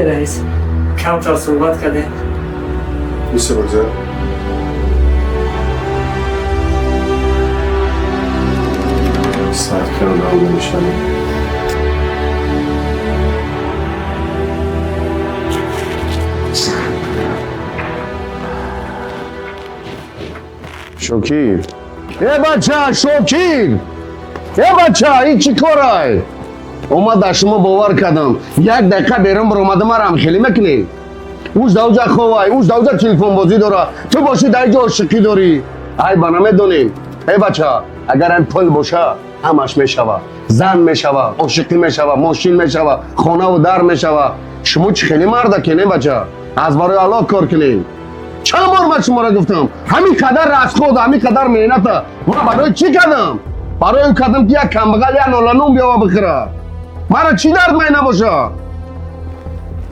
چیه رئیس؟ کمتر صحبت کرده. میشه بگذار؟ ساعت کنم هم نمیشنم. شوکیر بچه شوکیر بچه این چی کاره؟ اومد در شما باور کردم یک دقیقه بیرون برامده ما رم خیلی میکنی اوز دوزه خواه اوز دوزه تلفن بازی داره تو باشی در اینجا عاشقی داری ای با نمیدونیم ای بچه اگر این پل باشه همش میشوه زن میشوه عاشقی میشوه ماشین میشوه خانه و در میشوه شما چی خیلی مرده کنی بچه از برای الله کار کنین چند بار من شما را گفتم همین قدر از خود همین قدر مهنت من برای چی کردم برای این کردم که یک کمبغل یا نولانون بیا بخره مرا چی درد می نباشه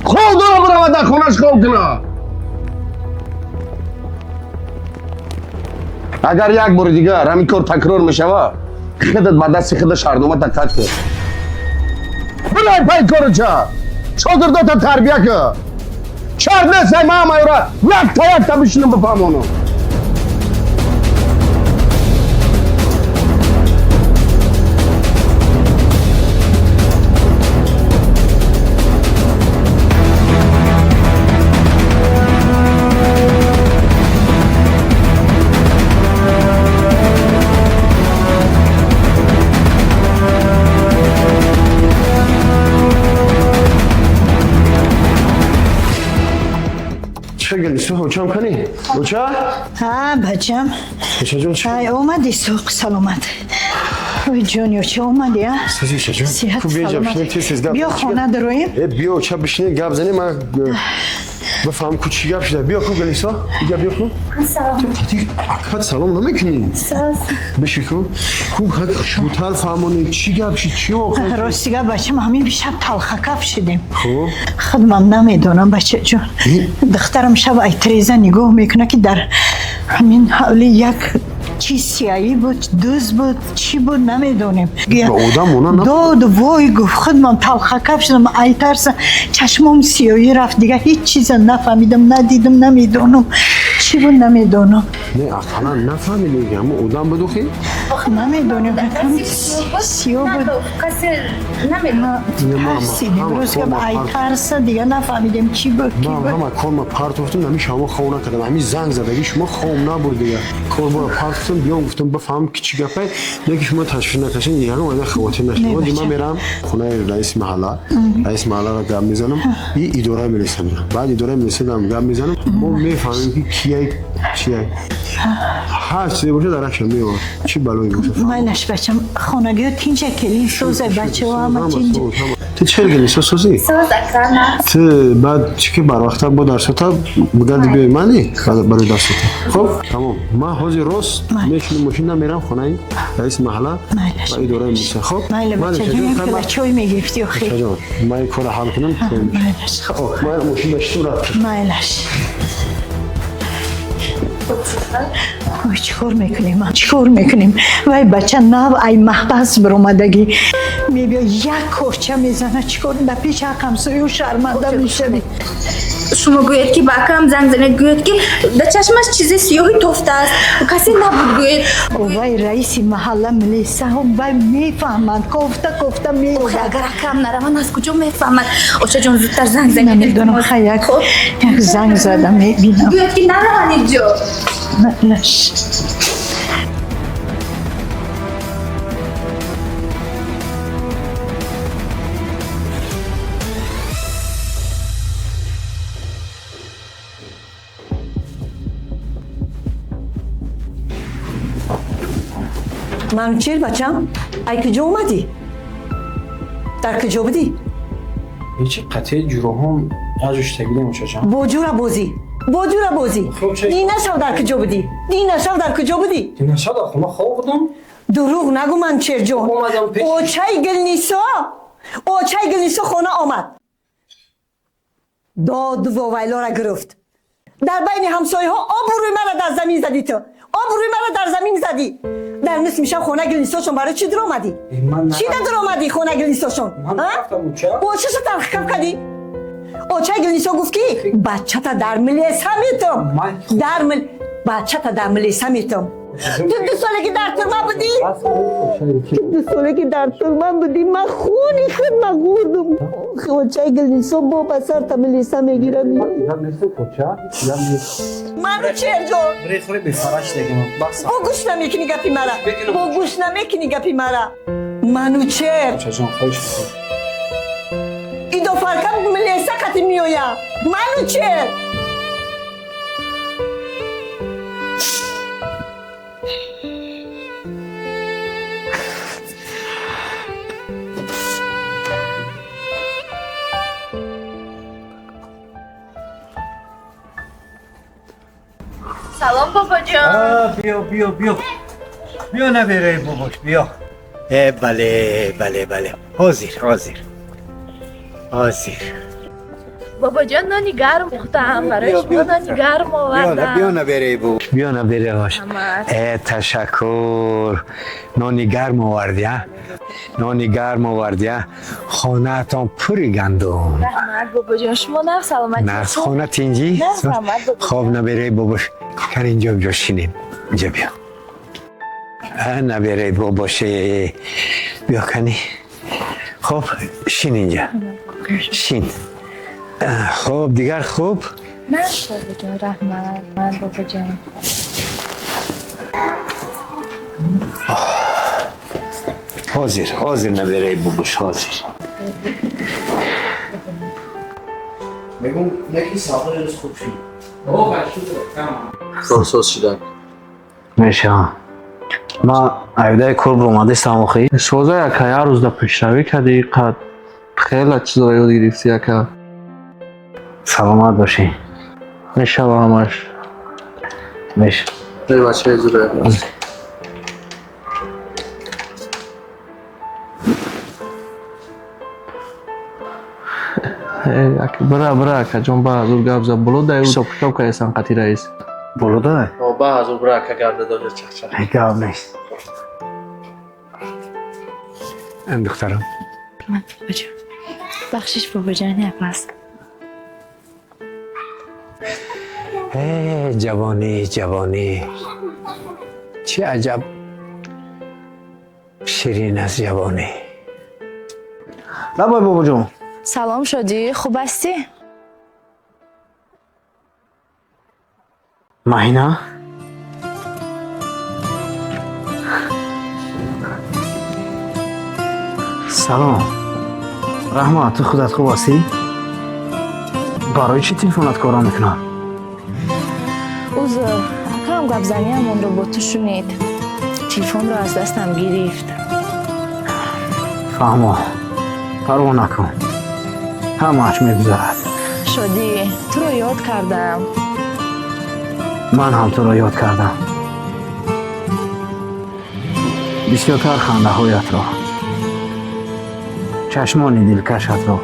خود رو برم در خونش خواب کنه اگر یک بار دیگر همین کار تکرار میشوه خودت با دست خودت شهرنامه تکت کن بلای پای کارو چه شاگردات تربیه که شرط نیست ما همه را یک تا بشینم بفهمونم چه گلی سو چم کنی؟ بچه؟ ها بچم بچه جون چه؟ ای اومدی سوق سلامت وی جونیو چه اومدی ها؟ سازی چه جون؟ صحت خوب بیا سلامت. بشنیم تیز گپ بیا خونه درویم بیا چه بشنیم گپ زنیم من بفهم کو چی گپ شده بیا خوب گلی سو بیا خوب سلام اکاد سلام نمیکنی ساز بشی خوب خوب حق شوتر فهمونی چی گپ شد چی واقعا راستیگه بچم همین بیشتر تلخه کف شدیم خوب خودم نمیدونم بچه جون دخترم شب ایتریزه نگاه میکنه که در همین حالی یک چی سیایی بود دوز بود چی بود نمیدونیم آدم اونا داد وای گفت خودم تلخه کف شدم ای ترسم چشمم سیایی رفت دیگه هیچ چیز نفهمیدم ندیدم نمیدونم چی بود نمیدونم نه اصلا نفهمیدی اما آدم بدوخی نمیدونیم کم سیاه بود کسی نمیدونم ترسیدیم روز که ای ترسه دیگه نفهمیدیم چی بود کی من بود همه کار ما پارت گفتم نمی شما خو نکردم همین زنگ زدگی شما خوم نبود دیگه کار ما پارت گفتم بیام گفتم بفهم که چی گپه دیگه شما تشویش نکشین دیگه اومده خواتین نشد من میرم خونه رئیس محله را گپ میزنم این اداره میرسم بعد اداره میرسم گپ میزنم ما میفهمیم که کیه چیه هر چیزی باشه درش میاد چی بلایی باشه مالش بچم خانگی تینجا کلی سوزه بچه و همه تینجا تو چه گلی سوزی ساز اکرانه تو بعد چی که بر وقتا با درستا بگردی بیای منی برای درستا خب تمام من حاضر راست میشینم ماشین میرم خونه رئیس محله و اداره میشه خب ماله بچه جون که بچه‌ای میگفتی آخه جان من کار حل کنم مالش خب من ماشین داشتم رفت مالش وای چیکار میکنیم وای بچه نه ای محبس برآمدگی میبیا یک کورچه میزنه چیکار در پیش همسایه و شرمنده میشوی شما گوید که باکرم زنگ زنه گوید که در چشمش چیز سیاهی تفته است کسی نبود گوید وای رئیس محله ملیسه هم وای میفهمند کفته میفهمند اگر اکرم نره من از کجا میفهمد اوچه جون زودتر زنگ زنه نمیدونم خیلی یک زنگ زدم میبینم گوید که نره اینجا مالش منوچهر بچم ای کجا اومدی؟ در کجا بودی؟ هیچ قطعه جورو هم ازش تگیده موشه چم با جور بازی خب چه؟ دینه شو در کجا بودی؟ دینا شد خونه خواب بودم دروغ نگو منوچهر جان اومدم پیش اوچای گلنیسا خونه آمد داد و ویلا را گرفت در بین همسایه ها آبروی من در زمین زدی تو در نصف میشه خونه گلنیساشون برای چی در آمدی؟ چی در آمدی خونه گلنیساشون؟ من رفتم اوچه اوچه شو ترخکم کردی؟ اوچه گلیسا گفت که بچه تا در ملیسا میتم بچه تا در ملیسا میتم تو 2 ساله که در ترما بودی؟ 2 ساله که در ترما بودی من خونی خود مغودم اوچه گلیسا با بسر تا ملیسا میگیرم منو چیر جو؟ برای خوری بفرش دیگه با گوش نمیکنی گپی مرا با گوش نمیکنی گپی مرا منو چیر؟ بچه جان خواهش بکن ای دو فرقم ملیسا قطی میویا منو چیر؟ سلام بابا جان. بیا نبیره باباش بیا بله حاضر بابا جان نانی گرم پختم برای شما نانی گرم آوردم بیا نبیره باباش بیا نبیره باش تشکر نانی گرم آوردی خانه تان پوری گندم رحمت بابا جان شما نه سلامتی نه خانه تینجی نه سلامت بابا خواب نبیره باباش کار اینجا شینیم اینجا بیا نبیره باباش بیا کنی خب شین اینجا شین خب دیگر خوب نه بابا جان رحمت من بابا جان حاضر نبیره باباش حاضر میگم یکی ساقه روز خوب شید سوس شدن میشه ما ایده کل اومده سامخی سوزه یکا یه روز دا پیشروی کردی قد خیلی چیز را یاد گرفتی یکا سلامت باشی میشه با همش میشه ای بچه زوره برا که جون با زور گفت زب بلو دایو سب کتاب که ایسان قطی رئیس بلو داره با حضور برا که گرده داجه چخچه گاب نیست این دخترم من بابا جان بخشش بابا جان یک پس جوانی چه عجب شیرین از جوانی لبای بابا جون سلام شدی خوب هستی؟ مهینا سلام رحمت تو خودت خوب هستی؟ برای چی تلفنت کارا میکنن؟ اوزر اکام گفت زنی همون رو با تو شنید تلفن رو از دستم گرفت فهمو پروا نکن همه‌اش میگذرد شدی تو رو یاد کردم من هم تو را یاد کردم بسیارتر خنده هایت را چشمان دلکشت را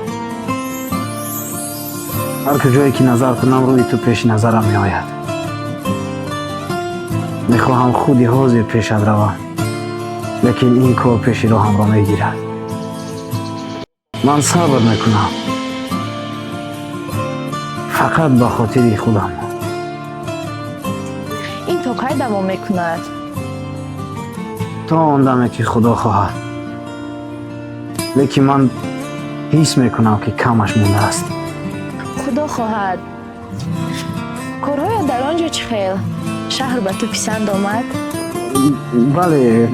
هر کجایی که نظر کنم روی تو پیش نظرم می آید میخواهم خودی حاضر پیشت روم لیکن این کار پیش رو هم را می گیرد من صبر میکنم فقط به خاطر خودم این تا کی دوام میکند تا آن دمه که خدا خواهد لیکن من حس میکنم که کمش مونده است خدا خواهد کارهای در آنجا چه خیل شهر به تو پسند آمد بله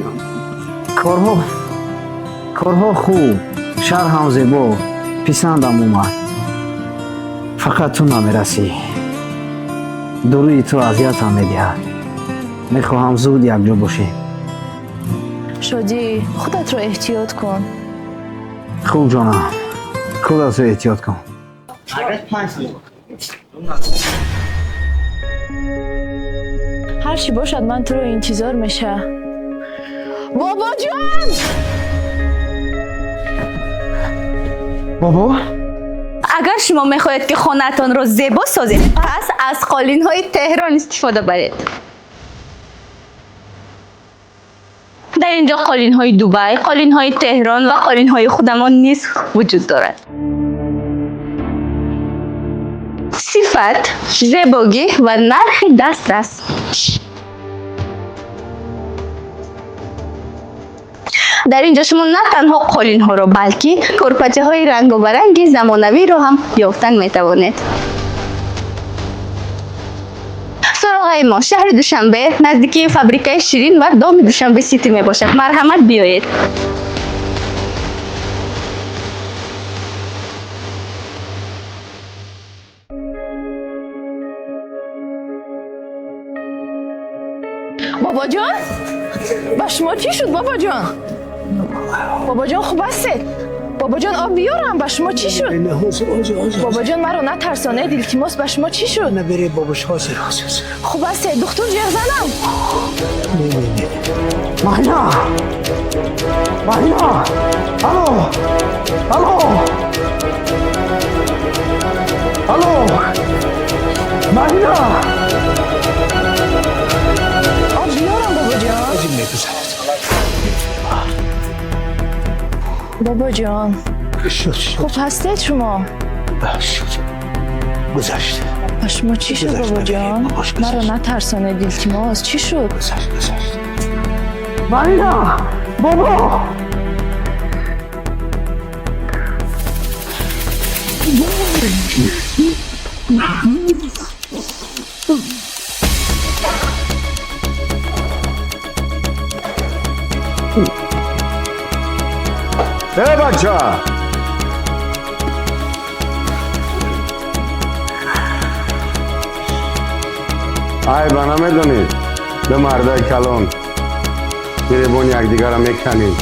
کارها خوب شهر هم زیبا پسندم اومد فقط تو نمیرسی دوری تو اذیت هم میدهد میخواهم زود یک جا باشیم شدی خودت رو احتیاط کن خوب جانم خودت رو احتیاط کن هر چی باشد من تو رو انتظار میشه بابا جان بابا اگر شما میخواهید که خانه‌تان را زیبا سازید پس از قالین‌های تهران استفاده برید. در اینجا قالین‌های دبی، قالین‌های تهران و قالین‌های خودمان نیز وجود دارد. сифат, зебогӣ ва нархи дастрас. дар инҷо шумо на танҳо қолинҳоро, балки курпачаҳои рангобаранги замонавиро ҳам ёфтан метавонед. суроғаи мо шаҳри Душанбе, наздики фабрикаи ширин ва доми Душанбе сити мебошад. Марҳамат, биёед. бобоҷон, ба шумо чӣ шуд бобоҷон? бобоҷон хуб ҳастед? бобоҷон об биёрам, ба шумо чӣ шуд? бобоҷон маро натарсонед, илтимос, ба шумо чӣ шуд? نبری باباش حاضر хуб ҳастед? духтур ҷиғ занам? مهینا مهینا الو الو الو مهینا об биёрам бобоҷон. бобоҷон хуб ҳастед шумо? گذشت ба шумо чӣ шуд бобоҷон? маро натарсонед, илтимос, чӣ шуд? مهینا بابا بچه ای بنا میدونید به مردای کلان گریبون یکدیگر را میکنید.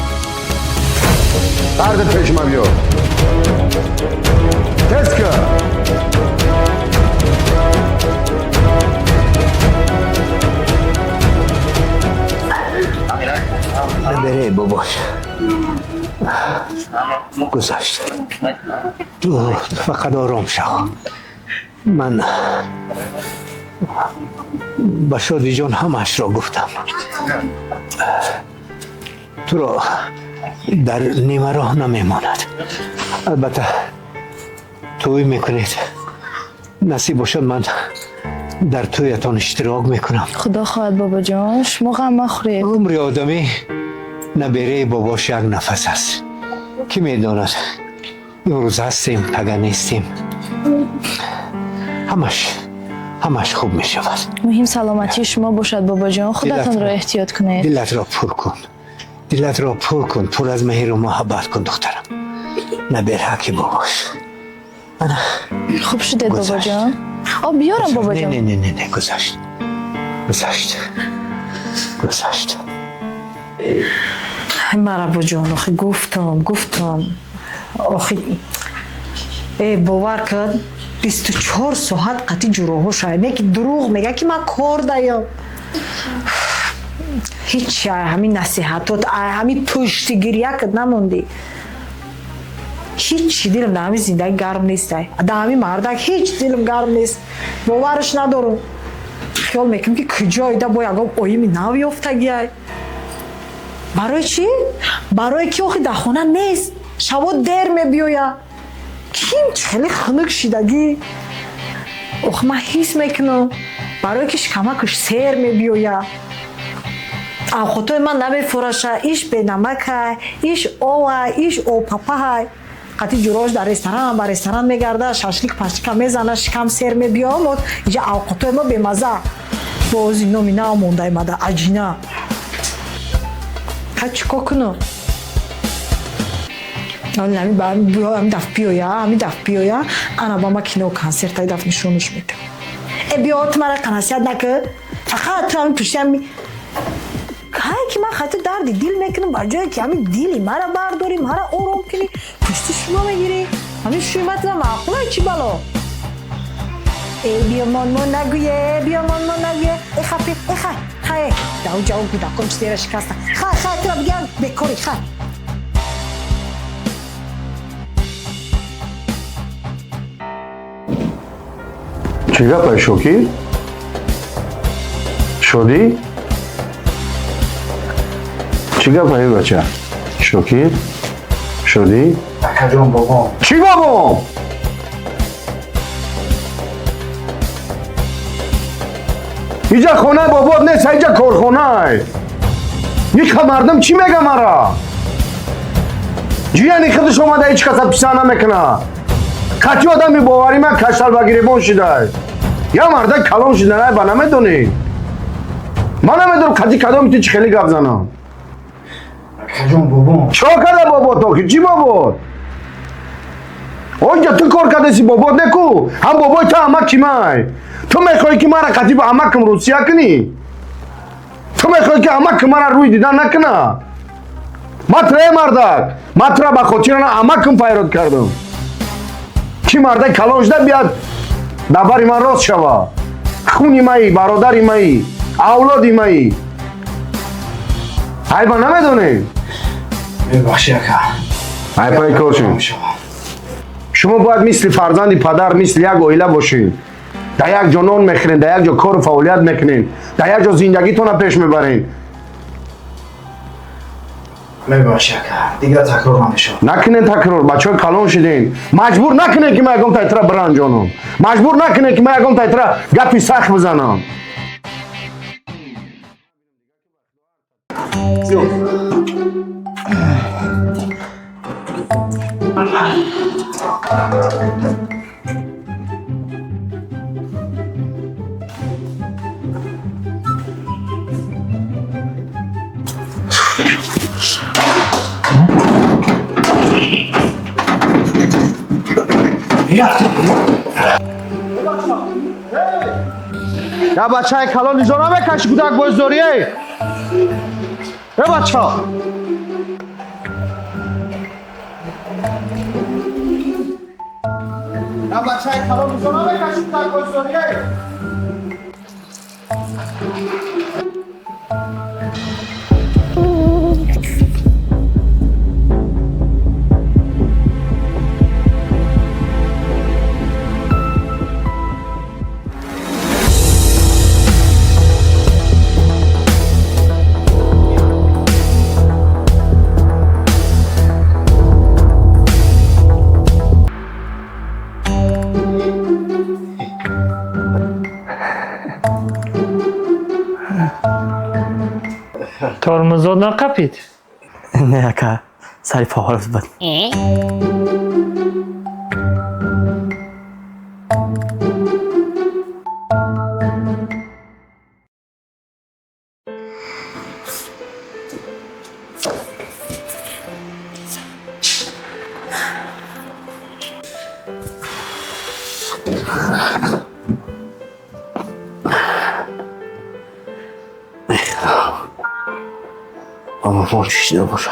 درد پیش ما بیار تست کن. بره باباش گذشت تو فقط آرام شو. من با شادی جان همش را گفتم تو را در نیمه راه نمیماند. البته توی میکنید، نصیب باشد من در تویتان اشتراک میکنم. خدا خواهد باباجان، شما غم مخورید. عمر آدمی نبره باباش یک نفس است. کی میداند امروز هستیم پگه نیستیم. همش خوب میشود. مهم سلامتی شما باشد باباجان. خودتان را احتیاط کنید. دلت را پر کن، دلت را پر کن، پر از مهر و محبت کن دخترم. نبر حقی باباش. خوب شده باباجان. آب بیارم باباجان. نه گذشت. مرحبا جان، آخه گفتم آخه باور کرد 24 ساعت قطعی جوراها شاید که دروغ میگه که من کار دارم. هیچ همین نصیحتات همین پشتگیری کرد نموندی. هیچ دلم در همین زندگی گرم نیست. در همین مردک هیچ دلم گرم نیست. باورش ندارم. خیال میکنم که کجای ده با یکم آیمی نوی افتگیه. برای چی؟ برای که آخی در خونه نیست. شبا دیر میبیوید. کیم خیلی خنک شدگی. آخه من حس میکنم برای که شکمکش سیر میبیوید. اوقاتای من نمیفروشه. ایش به نمکه، ایش آوه، ایش او پاپه. قطعی جوراش در رستوران با رستوران میگرده، شاشلیک پاشلیک میزنه، شکم سیر میبیامد. اینجا اوقاتای ما بمزه. باز اینو می نمونده مده عجینه. ها چیکار کنم؟ همین دفت بیایا انا با ما کینو کنسرت های دفت نشونش میده. بیات مرا کنسیت نکه فقط تو همین پشتی همین که من خطر درد دیل میکنم بر جایی که همین دیلی مرا برداری مرا آرام کنی پشتی شما میگیری همین شویمت و معقوله چی بلا بیا من نگویه ای خفی خای داو جاو بیدا کن چیزی را شکستن خای تو را بگم بکاری خای چی گپه شوکی؟ شدی؟ چی گپه بچه؟ شوکی؟ شدی؟ کجان بابا؟ چی بابا؟ اینجا خونه بابات نیست، اینجا کارخانه. میخوام مردم چی میگه مرا؟ جیانی خودش اومده هیچ کس پیسا نمیکنه. کتی آدمی باوری من کشتل و گریبان شده. یا مرده کلام شده نه با نمیدونی. من نمیدونم کتی کدام میتونی چی خیلی گفت زنم. کجان بابا؟ چه کرده بابا تو که چی بابا؟ اونجا تو کار کرده سی بابا نکو. هم بابای تو همه کیمای. تو میخوایی که مرا کتی با همه کم روسیه کنی؟ تو میخوایی که همه کم مرا روی دیدن نکنه؟ مطرح مردک مطرح با خودچی را همه کم پیراد کردم. کی مرده کلان شده بیاد دبری من راست شوه. خونی مایی، برادری مایی، اولادی مایی. ای با نمیدونی؟ ببخشی اکا. ای پای کارشون. شما باید مثل فرزند پدر مثل یک عائله باشین. در یک جا نان میخورین، در یک جا کار و فعالیت میکنین، در یک جا زندگیتون را پیش میبرین. ببخشی اکا. دیگه تکرار نمیشه. نکنین تکرار، بچه های کلان شدین. مجبور نکنین که من یکم تایترا بران جانم. مجبور نکنین که من یکم تایترا گپی سخت بزنم. یا بچه های کلان اینجا نمیکشی کودک باز داریه. یا بچه ها. یا بچه های کلان اینجا نمیکشی کودک باز داریه. ترمزا نقپید. نه اکا. سری پاهارت بود. اما ما چیشیده باشم.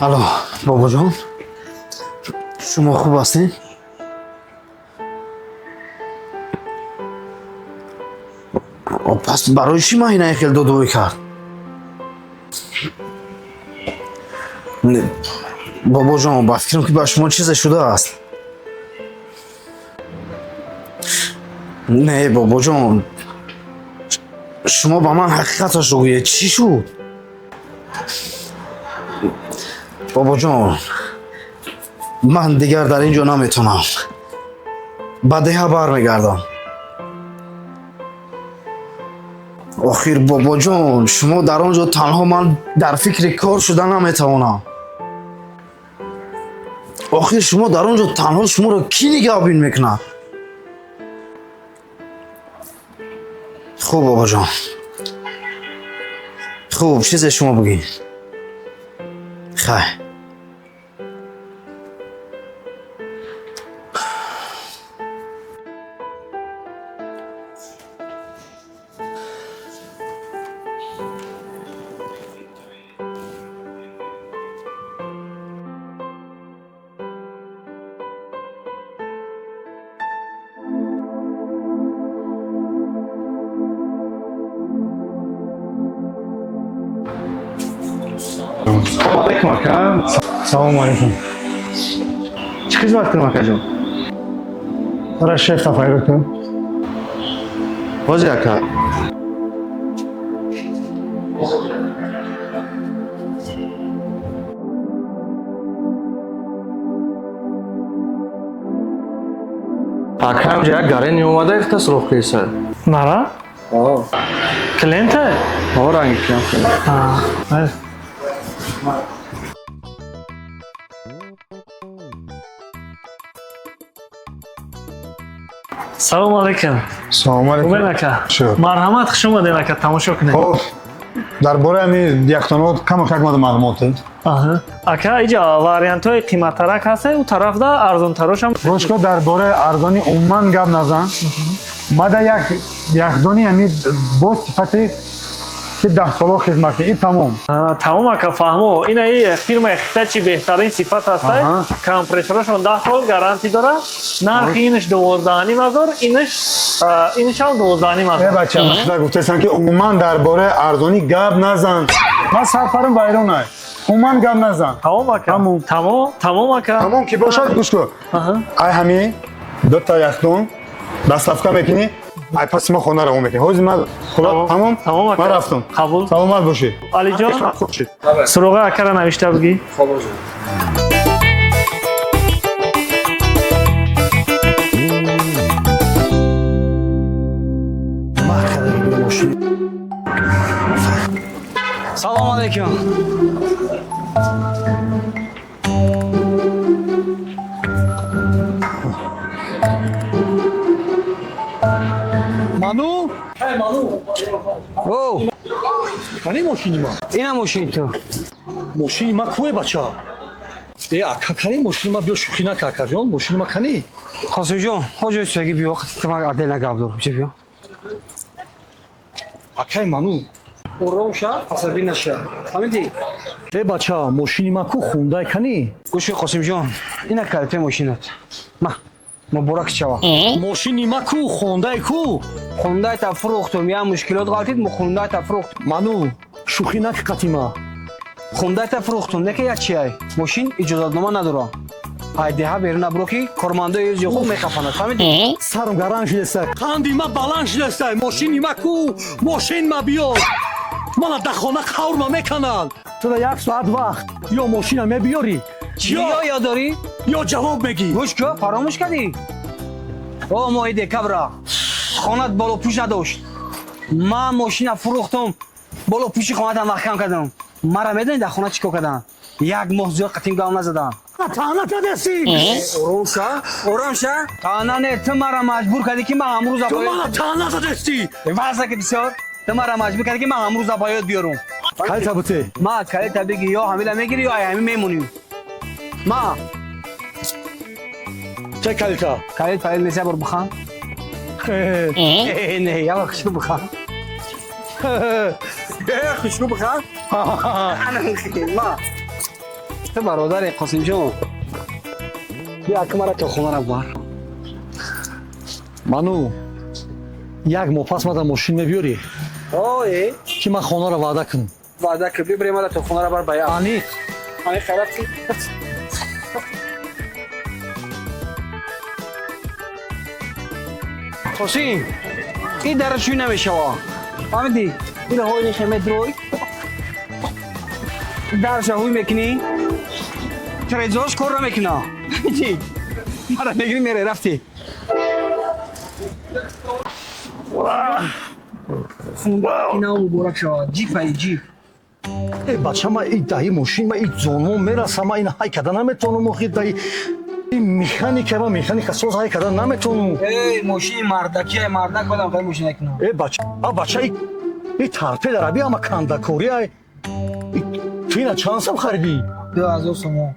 الو بابا جان شما خوب هستین؟ پس برای چی من این خیلی دودوی کرد؟ نه بابا جان با فکرم که با شما چیز شده است. نه بابا جان شما با من حقیقتش رو گویید چی شد؟ بابا جان من دیگر در اینجا نمیتونم. بعدها برمیگردم. آخر بابا جان شما در آنجا تنها من در فکر کار شدن نمیتوانم. آخر شما در آنجا تنها شما را کی نگهبین میکنه؟ خوب بابا جان خوب چیز شما بگین. خیر Alaikum aka. Assalomu alaykum. Chi xizmat qilaman akajon? Rashid Safar aka. Hoji aka. Akam jak garani omada ихта сурух киса. Mara? Klienta? Оранги кам. Mayli. Assalomu alaykum. Assalomu alaykum. Umar aka. Shu. Marhamat, xush omading aka, tomosha qiling. Xo'p. Дар бораи ҳамин диахтонот кама какмада маълумотед? Аҳа. Ака, иҷа вариантҳои қиматтарак ҳаст, у тарафда арзонтарош ҳам. Бошко дар бораи арзони умуман гап назан. Мада як диахтони ҳамин бо сифати ки 10 сола хизмат ки тамом. Тамом ака, фаҳмо. Ина фирмаи Хитачи беҳтарин сифат ҳаст. Аҳа. Компрессорашон 10 сол гарантӣ дорад. Нархи инаш 12,500, инаш ҳам 12,500. Е бача, худа гуфтесан ки умуман дар бораи арзони гап назан. Ман сафарам вайронай. Умуман гап назан. Тамом ака. Тамом. Тамом ака. Тамом ки бошад гӯш Аҳа. ай ҳамин дута яхдон дастафка мекунӣ, ай паси ма хона равон мекунӣ. Ҳозир ман худо тамом. Тамом ака. Ман рафтам. Қабул. Саломат бошӣ. Алиҷон, Хуб шид. суруға акара навишта бигӣ. Салому алейкум. Ману? Эй, Ману! О, Кани машини ма? ина мошини ту. Машини ма куе бача? Ака кани машини ма биё шӯхӣ нака акаҷон, машини ма кани? Қосимҷон, ҳоҷои сӯяги биё, тама адела гап дор. Чӣ биё? Акай Ману? Ором ша, асаби наша. Ҳамиди. Бача, машини ма ку хундай кани? Гӯши Қосимҷон, ина калите мошинат. Ма, муборак шава. Машини ма ку хондай ку? Хундаита фурӯхтум, я мушкилот ғалтид, мо хундаита фурӯхтум. Ману, шӯхӣ нака қатима. Хундаита фурӯхтум, неки як чиай. Мошин иҷозатнома надорам. Ай деҳа берун набуро ки кормандои юзи хуб мехафанад. Фаҳмидӣ? Сарм гаран шудеста. Қанди ма баланд шудеста. Машини ма ку? Машин ма биёр. Мана дар хона қаврма мекананд. Туда як соат вақт. Ё машина мебиёрӣ? Чиё ёдорӣ? Ё ҷавоб мегӣ. Гӯш кӯ, фаромӯш кардӣ? О, моҳиде кабра. Хонат болопӯш надошт. Ман мошина фурӯхтум, болопӯши хонатам маҳкам кардам. Мара медонӣ дар хона чӣ кор кардам? Як моҳ зиёд қатин гал назадам. Таъна кардасӣ? Ором ша. Таъна не, ту мара маҷбур кардӣ ки ман амрӯз Ту мана таъна задасӣ? ваза ки бисёр. Ту мара маҷбур кардӣ ки ман амрӯз абоёд биёрум. Калита буте. Ма калита биги, ё ҳамила мегирӣ, ё ай ҳамин мемонӣ. Ма Чӣ калита? калит палит неса бор бихан. Не, я хушку бихан. Хушку бихан. Ма ту бародари Қосимҷон. Бия ки мара то хонара бар. Ману, як моҳ пас мада машин мебиёрӣ? Ой, Ки ман хонара ваъда кунам. ваъда ки бибри мара то хонара бар ба як. Ани, Ани хайрат ки. Қосим, ин дара чӯй намешава. Фаҳмидӣ? Ина ҳои нихе медрой. Дарша ҳуй мекунӣ. Трезош кор намекуна. Чӣ? Мара мегирӣ мере рафтӣ. Ина муборак шавад. Ҷипаи ҷип. бача ма ин даҳи машин ма ин зонон мераса, ма ин ҳай карда наметавонам. Охир даҳи механика ма механика соз ҳай карда наметавонам. Эй, машини мардаки, ай мардак бодам қай машина кунам. Бача ин тарпе дар аби ама кандакорӣ ай. Ту ина чанд сом харидӣ? 2000 сомо.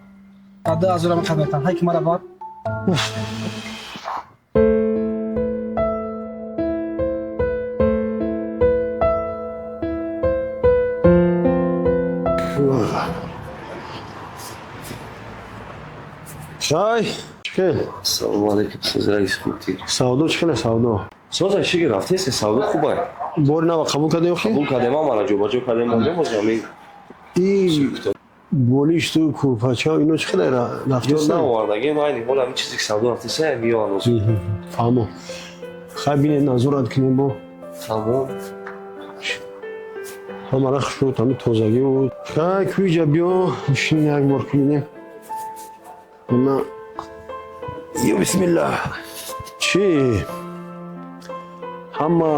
2000 ам хадматам. Ҳай ки мара бар. Чай. Чикел. Салому алейкум, сиз раис хубтӣ? Савдо чикел савдо. Соза чиги рафтеси савдо хубай. Бори нава қабул кардем охи? Қабул кардем, мана ҷобаҷо кардем, бозем ҳамин. И болишту курпача ино чӣ қадар Ё рафтаста? навардагӣ майни ҳол ҳамин чизе ки савдо рафтиса миёнус. фаҳмо хай бинед назорат кунем бо Тамом. ҳамара хушуд ҳами тозагӣ буд хай кӯҷа биё шин як бор кунем на ё бисмиллаҳ чӣ ҳама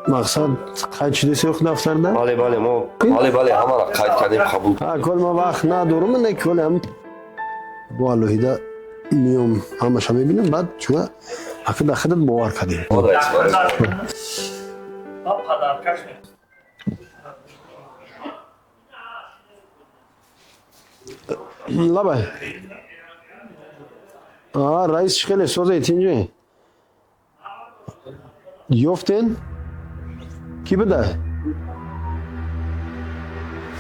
мақсад қайд шуда сеёх дафтарда Бале, бале, мо бале, ҳамаро қайд кардем қабул. кол ма вақт надорум не колам бо алоҳида миём ҳамаша мебинам баъд чуа ақида хидат бовар кардем Од раис, раис. лабай раис чӣ хеле созед инҷо ёфтен кӣ буда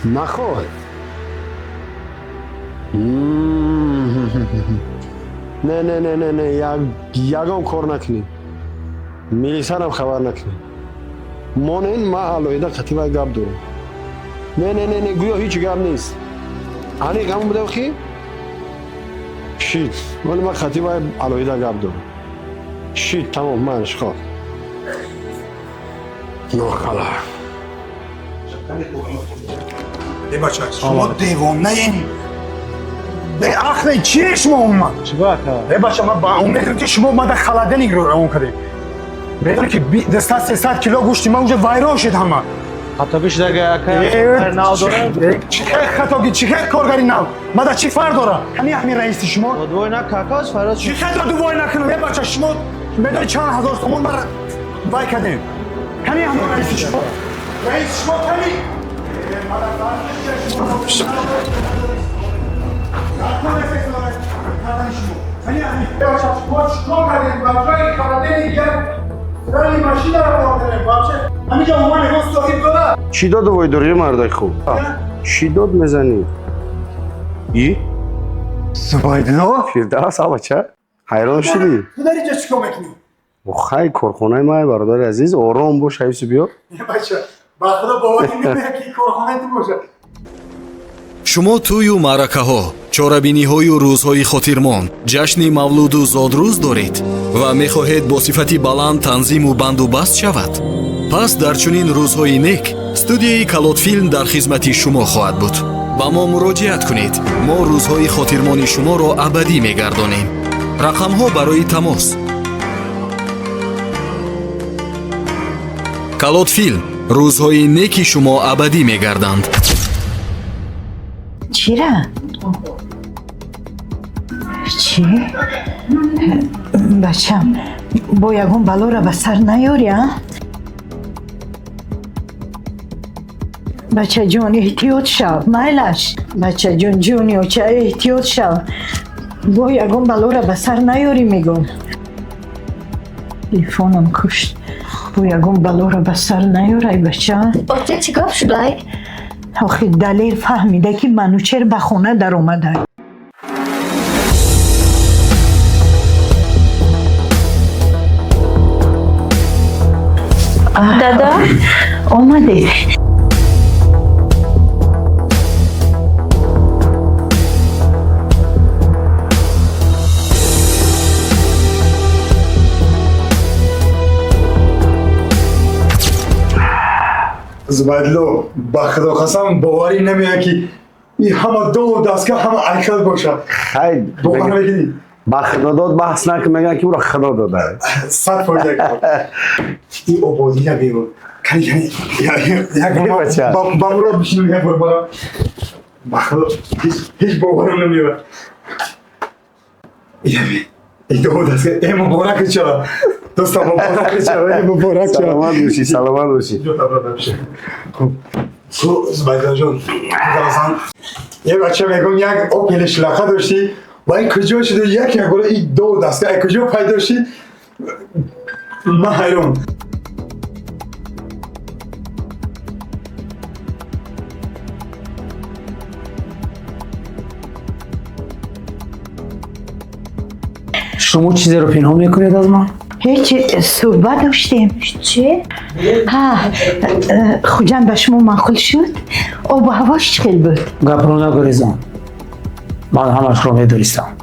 наход не ягон кор накунем милисиянам хабар накунем монен ман алоҳида қативай гап дорам не гӯё ҳеҷ гап нест аниқ ҳамон буда ки шит вале ман қативай алоҳида гап дорам шит тамом ман шихор нохала بچه شما دیوانه این به عقل چیه شما اومد؟ چیکار کرد؟ بچه من با اون که شما اومده خلدنی رو اون کردیم بدون که دسته 300 کیلو گوشتی من اونجا وایران شد همه حتی بیش دیگه ناو داره؟ چیکار خطاگی چیکار کارگری ناو؟ من در چی فرق داره؟ همین رئیس شما؟ دوی نه کاکاش فراد شد چیکار دوی نکنم بچه شما بدون چند هزار تومان برای وای کردیم همین رئیس شما رئیس شما همین چی داد وای داری مرد خوب چی داد میزنی ای زبایدلو فیردوس بچه حیران شدی تو داری اینجا چیکار میکنی خیلی کارخانه ما برادر عزیز آرام باش حیث بیا بچه با خدا باوری نمیکنه که کارخانه تو باشه шумо тӯю маъракаҳо чорабиниҳою рӯзҳои хотирмон ҷашни мавлуду зодрӯз доред ва мехоҳед бо сифати баланд танзиму бандубаст шавад пас дар чунин рӯзҳои нек студияи калотфилм дар хизмати шумо хоҳад буд ба мо муроҷиат кунед мо рӯзҳои хотирмони шуморо абадӣ мегардонем рақамҳо барои тамос калотфилм рӯзҳои неки шумо абадӣ мегарданд چیره؟ چی؟ بچم با یکون بلا را به سر نیاری ها؟ بچه جون احتیاط شو مایلش بچه جون جونی و چه احتیاط شو با یکون بلا را به سر نیاری میگم تلفنم کشت با یکون بلا را به سر نیاری بچه بچه چی گفت شده؟ آخه دلیل فهمیده که منوچهر به خونه در اومده دادا اومده زبایدلو با خدا قسم باوری نمیاد که این همه دو دستگاه همه عیکل باشه خیلی باور نمیکنی با خدا داد بحث نکن میگن که برو خدا داده 100% این آبادی نبیرون کنی یک با مراد بشینم یک بار برم با خدا هیچ باورم نمیاد این دو دستگاه این مبارک چرا دوستم مبارک چرا این مبارک چرا سلامت باشی سلامت باشی زبایدلو جان یه بچه میگم یک اوپل شلخه داشتی و این کجا شده یک گوله این دو دستگاه کجا پیدا شد من حیران شما چیزی رو پنهان میکنید از من؟ هیچ صحبت داشتیم. چی؟ ها خوجان به شما معقول شد؟ آب و هواش چخیل بود؟ گپرو نگریزم. من همش رو میدونستم.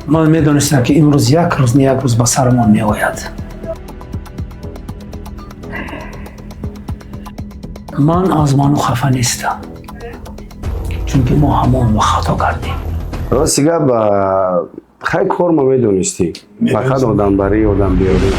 من میدونستم که امروز یک روز نه یک روز به سرمان میآید. من از منو خفه نیستم. چون که ما همون خطا کردیم. راستی گپ خیلی کار ما میدونستی. فقط آدم بری آدم بیاری.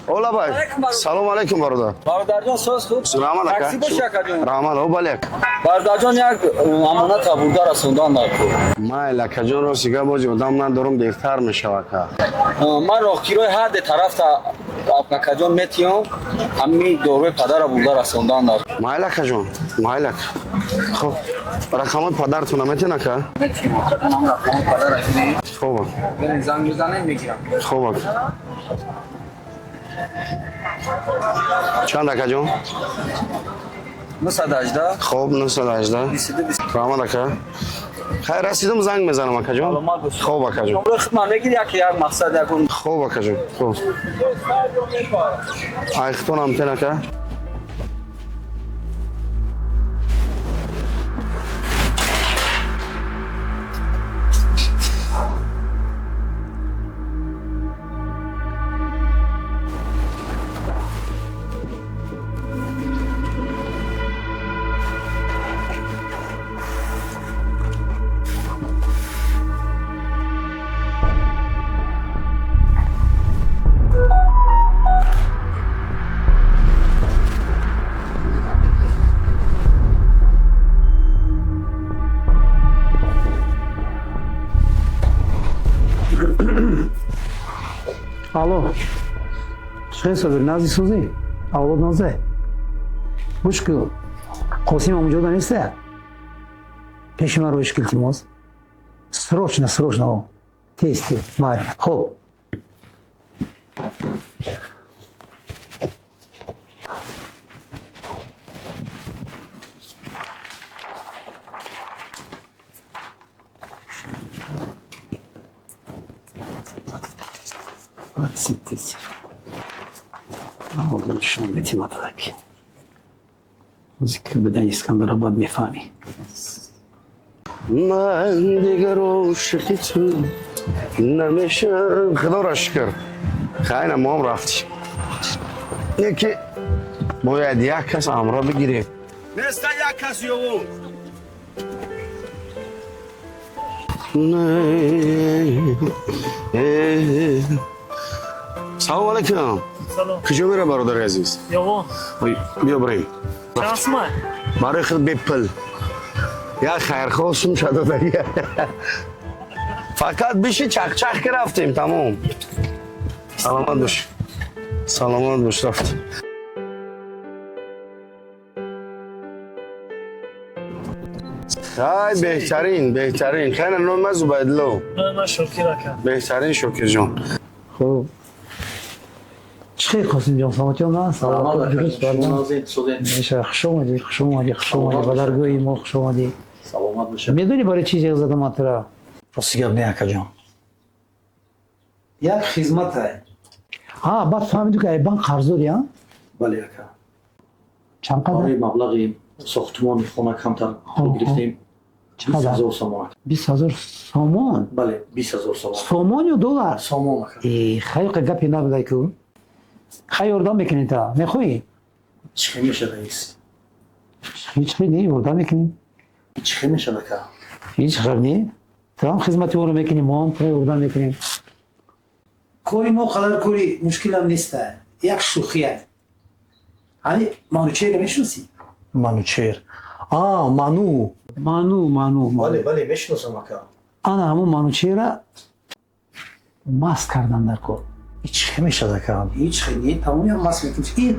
اولا بای سلام علیکم برادر. برادرجان سوز خوب. سلام علیکم. تاکسی باشه کجا؟ رحمان او بالک. برادرجان یک امانت آورده رسوندن در تو. ما لکه جان راستی گپ باجی آدم ندارم دیرتر میشود که. من راهگیرای هر طرف تا اپنا کجان میتیام همین دوره پدر آورده رسوندن در. مایلک جان مایلک. خب رقمات پدرتون میتونه که؟ خوبه. برین زنگ میزنه میگیرم. خوبه. چند دکه جان؟ 918 خوب 918 رحمان دکه خیر رسیدم زنگ میزنم اکا جان. خوب اکا جان. من میگید یک مقصد یکون. خوب اکا جان. خوب. ایختون هم تینه که؟ Alo. چه صبر نازی سوزی؟ اولاد نازه. مشکل. قاسم اونجا نیسته. پیش من رو اشکال تیماز. سروشنا. تیستی. مای. خوب. Сидите. والله شو بيتي ما تذكر. ذكر بدأ اسكندر آباد میفهمی. من دیگر عاشق تو نمیشم. خدا را شکر. خیلی ما هم رفتیم. یکی باید یک کس همراه بگیریم. نسته یک کس یوو. سلام علیکم. سلام. کجا میره برادر عزیز؟ یوان. بیا بریم. چه اسمه؟ برای خود بپل. یا خیرخواستم شده دیگه. فقط بشی چک چک که رفتیم تمام. سلامت باش. سلامت باش رفتیم. خیلی بهترین خیلی نام از عبیدالله. من شکر کنم. بهترین شکر جان. خب. چه قاسم جان سلامتی نه؟ سلامت درست بردم. میشه خوش اومدی بدرگوی ما خوش اومدی. سلامت باشه. میدونی برای چی زنگ زدم اترا؟ راستی گپ نه اکا جان. یک خدمت ہے. ها بعد فهمیدی که بانک قرضوری ها؟ بله اکا. چند قدر؟ برای مبلغی ساختمان خونه کمتر گرفتیم. 20,000 سامان. 20,000 سامان؟ بله 20,000 سامان. سامان یا دلار؟ سامان اکا. خیلی گپی نبوده که خیلی اردام میکنی تا میخوایی؟ چی میشه رئیس؟ هیچ خیلی نیست اردام میکنی؟ چی میشه اکا؟ هیچ خیلی نیست؟ تو هم خدمتی او رو میکنی ما هم خیلی اردام میکنیم. کوری ما قدر کوری مشکل هم نیست. یک شوخیه. هنی مانوچهر میشناسی؟ منوچهر. مانو. بله میشناسم اکا. انا همون مانوچهر را مست کردن در کار. چی میشه دکم؟ هیچ خیلی تمامی هم مست میکنی.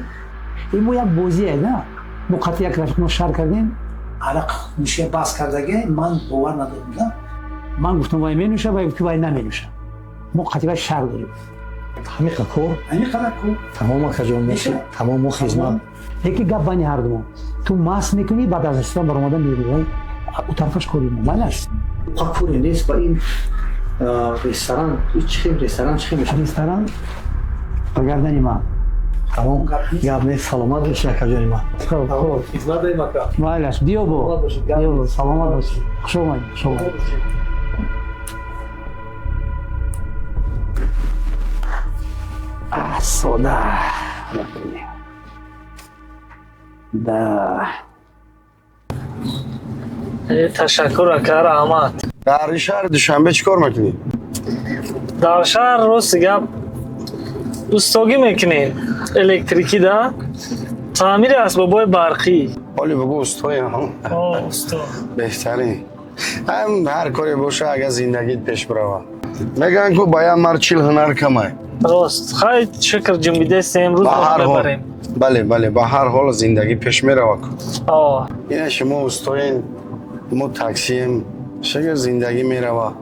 این مو یک بازیه نه؟ مو قطعی یک رفت ما شهر کردیم عرق میشه باز کردگه من باور ندارم. من گفتم وای می نوشه وای وای نمی نوشه. ما قطعی شهر داریم. همین کار تمام خجالت میشه تمام خدمت یکی گپ بانی هر دو تو ماس میکنی بعد از رستوران بر اومدن میری اون طرفش کاری مالش پوری نیست با این رستوران چی رستوران چی میشه رستوران بگردنی ما تمام گپ نیست سلامت باشه خجالت ما خب خدمت داریم اکا مالش دیو سلامت باشی خوش اومدی شما سودا تشکر اکا رحمت. در شهر دوشنبه چیکار میکنی؟ در شهر روز گپ استوگی میکنیم الکتریکی ده تعمیر اسبابای برقی. ولی بگو استوی هم استو بهترین هم هر کاری باشه اگه زندگیت پیش بروه میگن که باید مرد چیل هنر کمه راست خیلی شکر جنبیده است امروز ببریم. بله با هر حال زندگی پیش میروه آه اینه شما استوین ما تاکسیم شکر زندگی میروه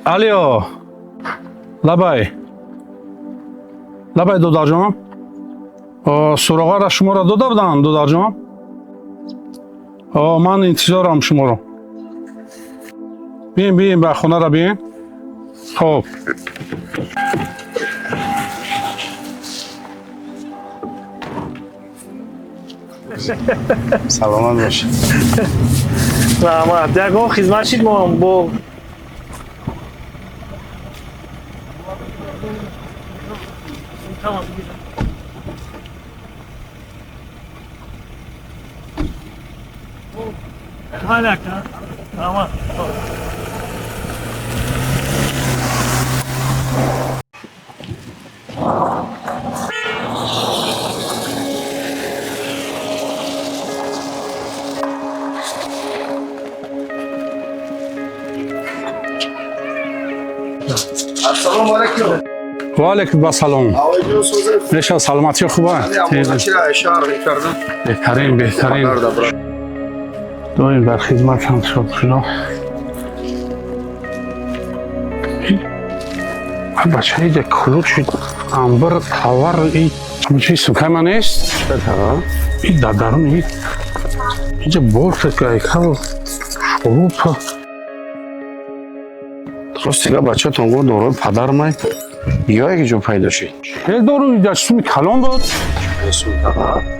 алиё лабай дударҷон суроғара шуморо дода буданд дударҷон ман интизорам шуморо биин ба хонара биин хоб саломат бош رحمت ягон хизмат шид мо бо ассалому алайкум وعلیکم السلام میشه سلامتی خوبه بهترین داریم در خدمت هم شد شنا بچه ایده کلوک شد انبر تاور ای چی سوکه من نیست این در درون اینجا بورت گایکل شروب درستیگه بچه تونگو دارو پدر مای یا یکی جو پیدا شید خیلی دارو در سومی کلان بود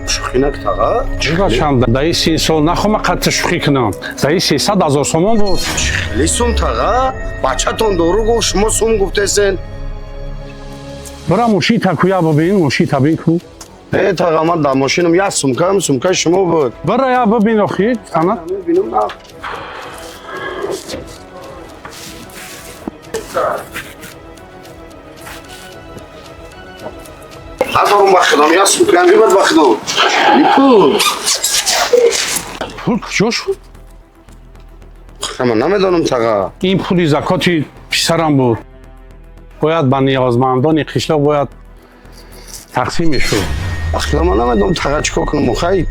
شوخی نکتاقا چند دایی 30 سال نخوام قطع شوخی کنم دایی 300,000 سومان بود خیلی سوم تاقا بچه تون دارو گفت شما سوم گفته سن برا موشی تکویا ببین موشی تبین کو ای تاقا من در ماشینم یک سومکه شما بود برا یا ببین آخی انا ببینم نه ندارم بخدم یا سوکن بیبت بخدم پول کجا شد؟ من نمیدانم تاقا این پولی زکاتی پسرم بود باید به نیازمندان قشلاق باید تقسیم شد اخلا من نمیدونم تاقا چیکار کنم خیلی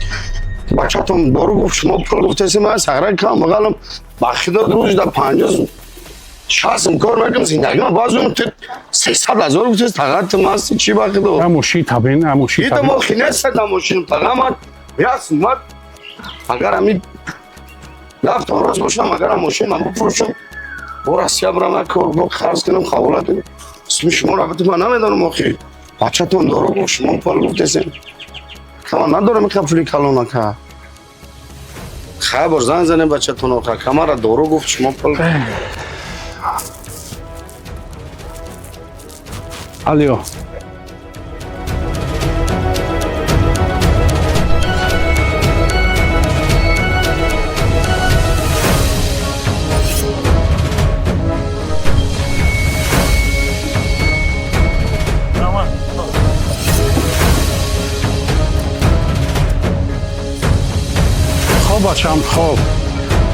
بچه تون دارو گفت شما پول گفته سی من سغره کنم بقالم بخیده روز در 50 شخصم کار میکنم زندگی من باز اون 300,000 گفته تاقا تو ماستی چی بخیده اموشی تبین این تو ما خینه سد اموشیم تاقا من یاس اومد اگر همین رفت روز باشم اگر اموشیم من بفروشم با رسیه برم با خرز کنم خواهولت کنم اسم شما رفتی من نمیدانم آخی بچه تون دارو گفت شما پول گفته سیم که من ندارم کفلی کلونه که خیلی زن زنه بچه تون آخه که من دارو گفت شما پول علیو خب بچم خب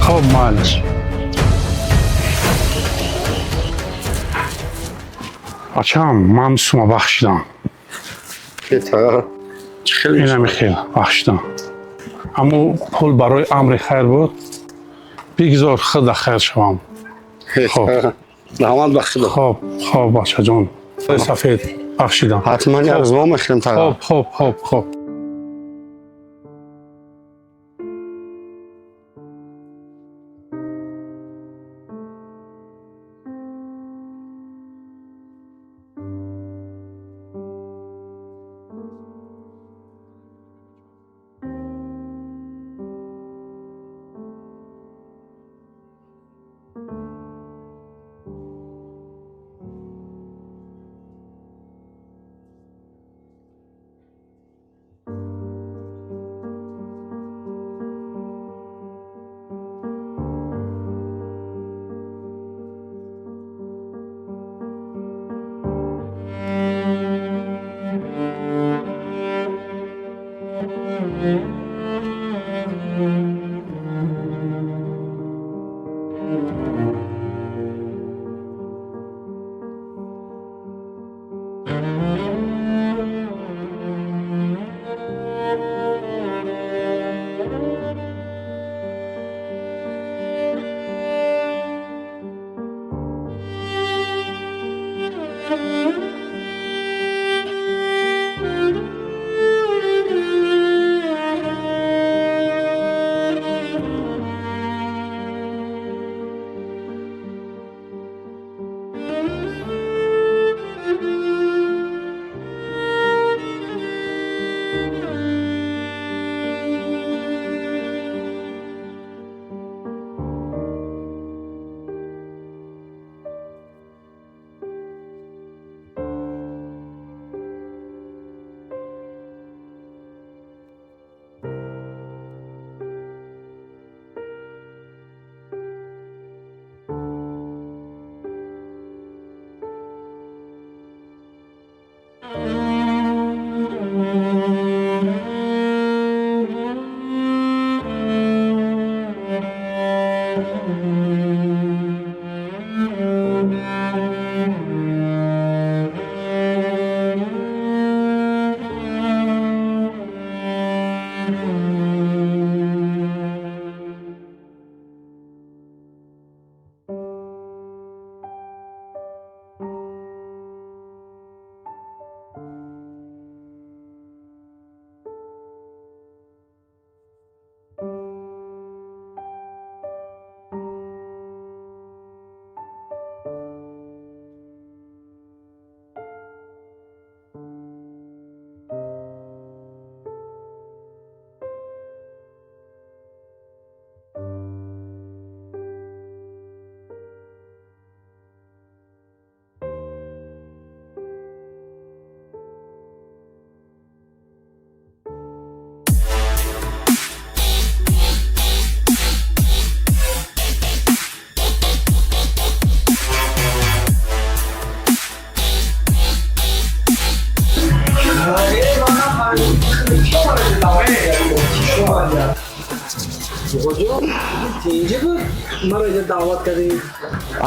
خب معلش بچه‌ام من شما بخشیدم اینم خیلی بخشیدم اما پول برای امر خیر بود بگذار خود خیر شوم خب خب بچه جان سفید بخشیدم حتما از ما میخریم خب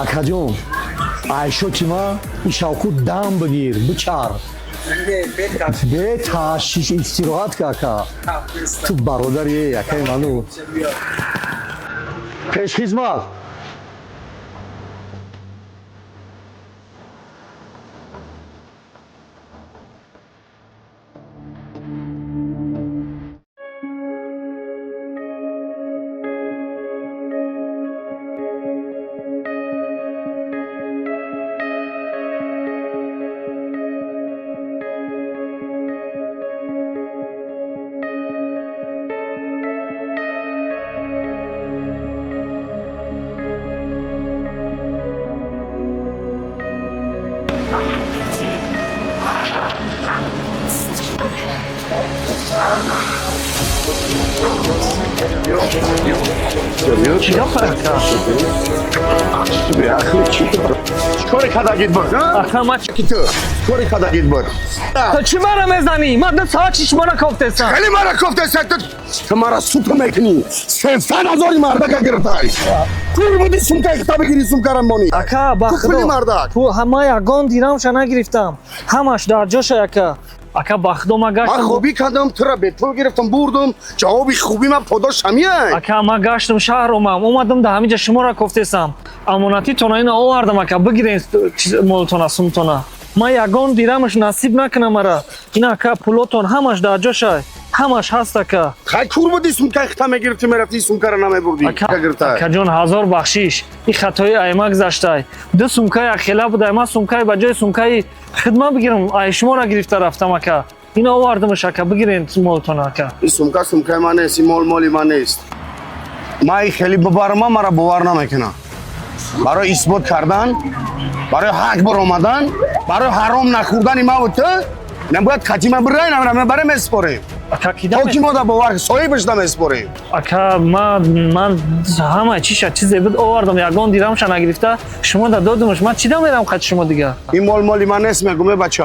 акаҷон айшоки ма ин шавку дам бигир бичар беташиш истироҳат кака ту бародари якай ману пешхизмат Yok. چیکار کردید بود؟ آخه ما چیکار کردید بود؟ تو چی مرا میزنی؟ من دو ساعت چشمانا کفتستم. خیلی مرا کفتستم تو مرا سوپ میکنی 300,000 مردک گرفتای کور بودی سومکه اختا بگیری سومکه را مانی اکا بخدا تو همه یگان دیرمش نگرفتم همش در جاش اکا بخدا ما گشتم من خوبی کردم تو را به طول گرفتم بردم جوابی خوبی من پاداش همیه اکا ما گشتم شهر اومدم ده همینجا شما را کفتستم امانتی تونه این آوردم اکا بگیرین مولتونه سومتونه ما یگان دیرمش نصیب نکنم مرا این اکا پولوتون همش در جاش همش هست اکا خیلی کور بودی سومکه اختا میگرفتی میرفتی سومکه را نمیبردی اکا جون 1000 بخشیش این خطای ایما گذشته دو سومکه اخیلا بود ایما سومکه بجای سومکه خدمت بگیرم ای شما را گرفته رفتم اکا این آوردمش اکا بگیرین مولتون اکا این سومکه من نیست این مالی من نیست ما این خیلی ببارم مرا باور نمیکنه برای اثبات کردن برای حق بر آمدن برای حرام نخوردن ما بود نباید خطیمه برای نمیرم برای مسپاریم تو کی ما دا باور صاحبش نمیسپاریم اکا من همه چیزی بود آوردم یگان دیرمش نگرفته شما دا دادمش من چی میرم خط شما دیگه این مالی من نیست میگم بچه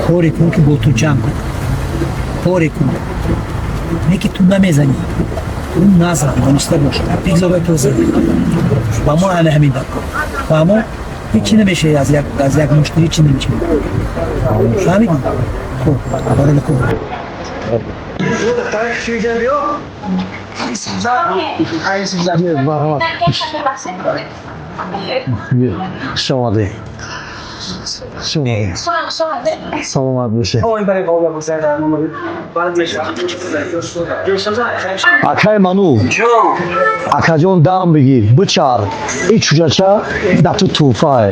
خوری کن که با تو جمع کن خوری کن نه که تو نمیزنی اون نزن دانسته باش بگذار باید تو زنی با ما همین دار با ما هیچی نمیشه از یک مشتری چی نمیشه فهمیدی؟ خوب بارد خوب شما ده سلامت باشه акай ману акаҷон дам бигир бичар ин чӯчача дар ту туфае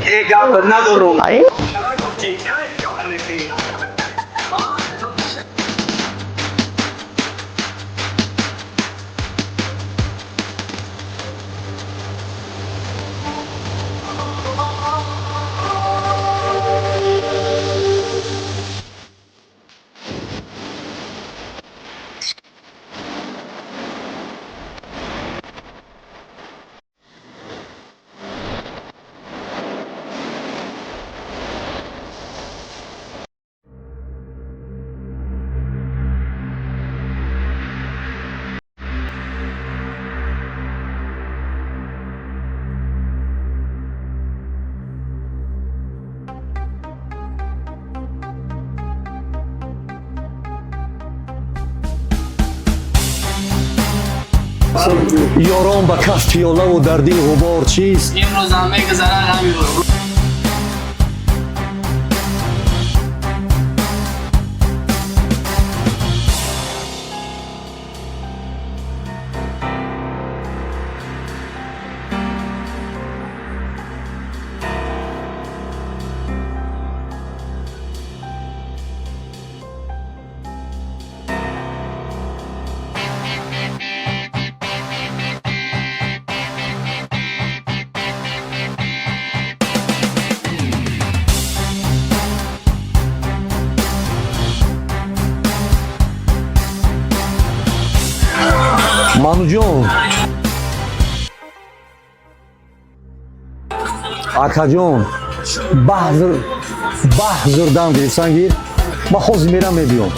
ёрон ба каф пиёлаву дар дил ғубор чист имрӯзам мегузарад ҳамин мануҷон акаҷон баҳзур дам гирифтан гир ман ҳозир мерам мебиём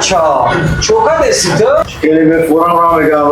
بچه چوکا دستی تو؟ خیلی به فورم را بگم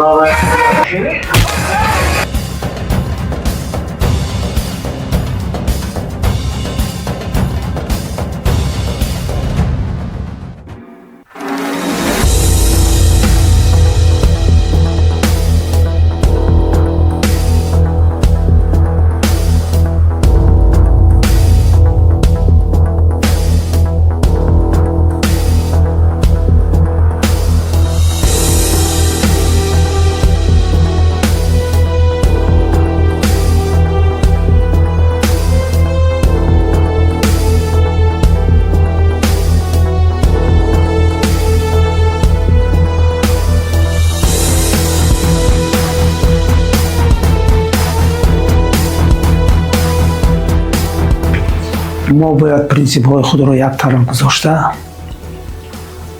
ما باید پرینسیپ های خود را یک طرف گذاشته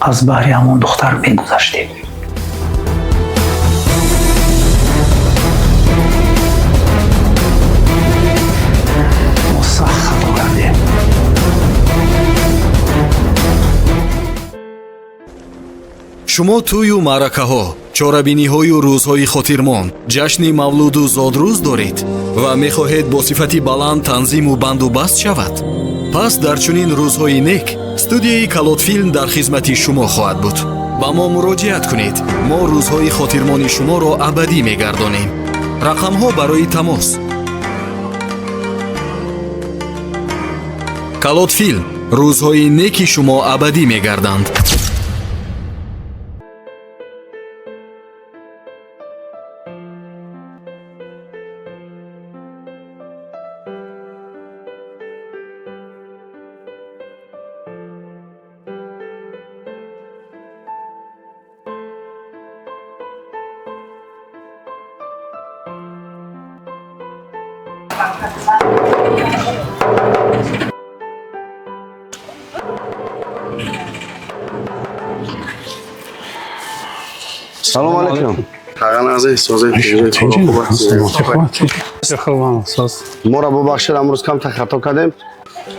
از بحری همون دختر میگذشتیم. ما سخت خطا کردیم. шумо тӯю маъракаҳо чорабиниҳою рӯзҳои хотирмон ҷашни мавлуду зодрӯз доред ва мехоҳед бо сифати баланд танзиму бандубаст шавад. пас дар чунин рӯзҳои нек студияи калотфилм дар хизмати шумо хоҳад буд. ба мо муроҷиат кунед. мо рӯзҳои хотирмони шуморо абадӣ мегардонем. рақамҳо барои тамос: калотфилм рӯзҳои неки шумо абадӣ мегарданд. سلام علیکم. خیلی عزیز سازی ما را ببخشید امروز کم خطا کردیم.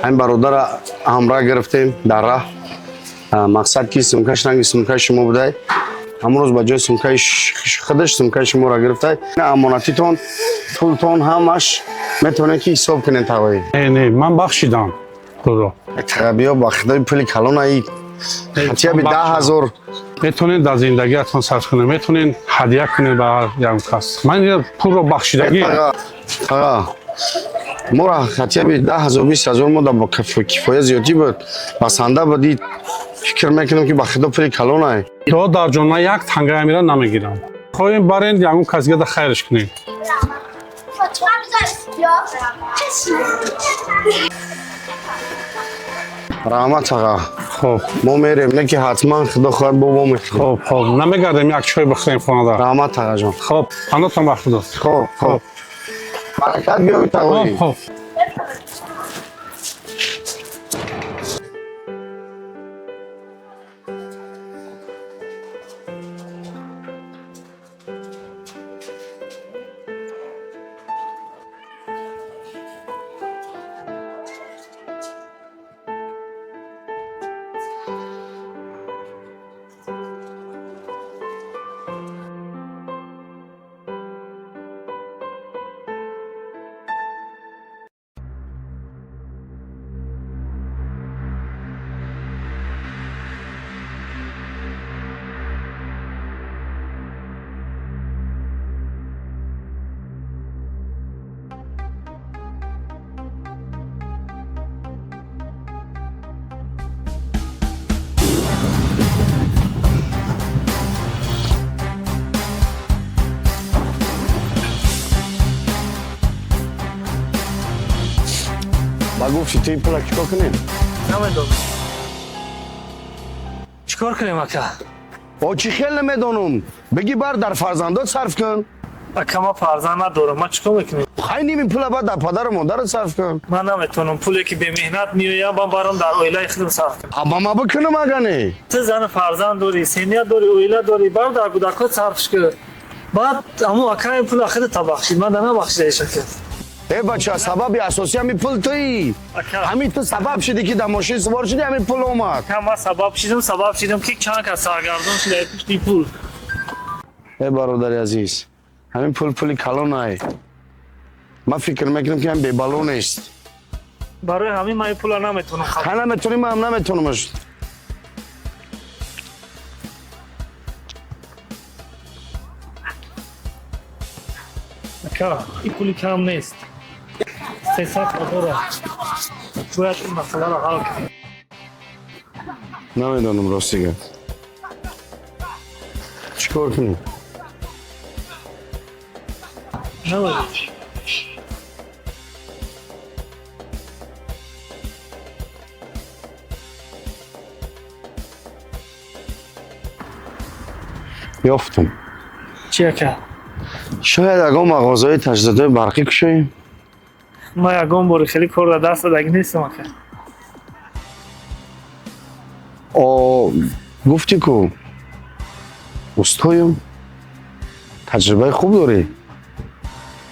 این برادر همراه گرفتیم در راه. مقصد کی سمکش رنگ سمکش شما بوده. امروز با جای سمکش خودش سمکش شما را گرفته. امانتیتون پولتون همش میتونه که حساب کنین توی. نه من بخشیدم پول رو. بیا با خدای پول کلان ای. حتی به 10,000 میتونین در زندگیتون صرف کنین، میتونین هدیه کنین به هر یک کس. من پول رو بخشیدگی ما را حتی به 10,000 20,000 ما با کفایت زیادی بود. بسنده بودید فکر میکنم که با خدا پول کلان ای. دو در جان من یک تنگه امیره نمیگیرم. خواهیم برین یکون کسی ده خیرش کنین. رحمت آقا. خب ما میریم نه که حتما خدا خواهد بابا میخواد. خب نمیگردیم یک چای بخوریم خانه دار. رحمت آقا جان. خب خانه‌تان بخیر دوست. خب برکت بیاید توی. خب گفتی توی پولا چیکار کنیم؟ نمیدونم. چیکار کنیم اکا؟ با چی خیلی نمیدونم. بگی بر در فرزندات صرف کن. اکا ما فرزند ندارم. ما چیکار میکنیم؟ خیلی نمی پولا باید در پدر و مادر صرف کن. من نمیتونم. پولی که به مهنت میویم من برام در اویله خودم صرف کنم. اما ما بکنم اگه نه. تو زن فرزند داری، سینیت داری، اویله داری، بر در کودکات صرفش کن. بعد اما اکا این پول خودت بخشید. من در نبخشیده شکل. ای بچه سبب اساسی همین پول تویی همین تو سبب شدی که در ماشین سوار شدی همین پول اومد ما سبب شدم که چند کس سرگردان شده پشتی پول. ای برادر عزیز همین پولی کلان های من فکر میکنم که هم بی بالون نیست برای همین من این پول نمیتونم خواهد نمیتونی من هم نمیتونم اکا این پولی کم نیست 300 دلار باید این مسئله رو حل کنیم. نمیدونم راستیگه چیکار کنیم؟ نمیدونم یافتم چی اکا؟ شاید اگه مغازه تجدیدات برقی کشیم من یکم باری خیلی کار در دست دیگه نیستم اکا. گفتی که استایم تجربه خوب داری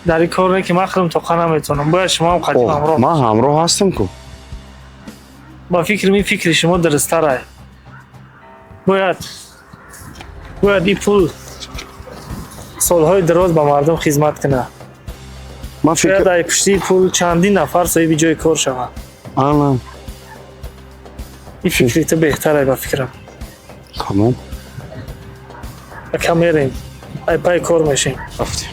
در این کار که من خودم طاقت نمیتونم باید شما هم خدیم همراه من همراه هستم که با فکر شما درست‌تره باید این پول سالهای دراز به مردم خدمت کنه من شاید در پشتی پول چندین نفر صاحب جای کار شود آنم این فکری تو بهتره به فکرم تمام کم میریم ای پای کار میشیم رفتیم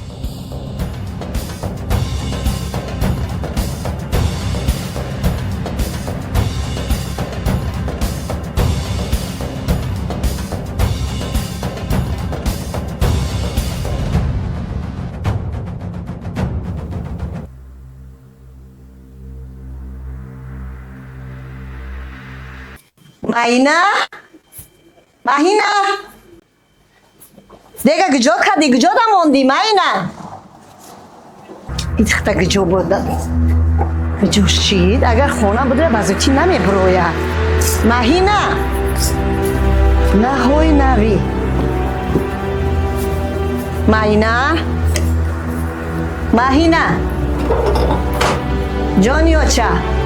Mahina دیگه گجا کردی گجا دا موندی Mahina این تخته گجا بود گجا شید اگر خونه بوده بازوچی نمی بروید Mahina نه های نوی Mahina جانیوچه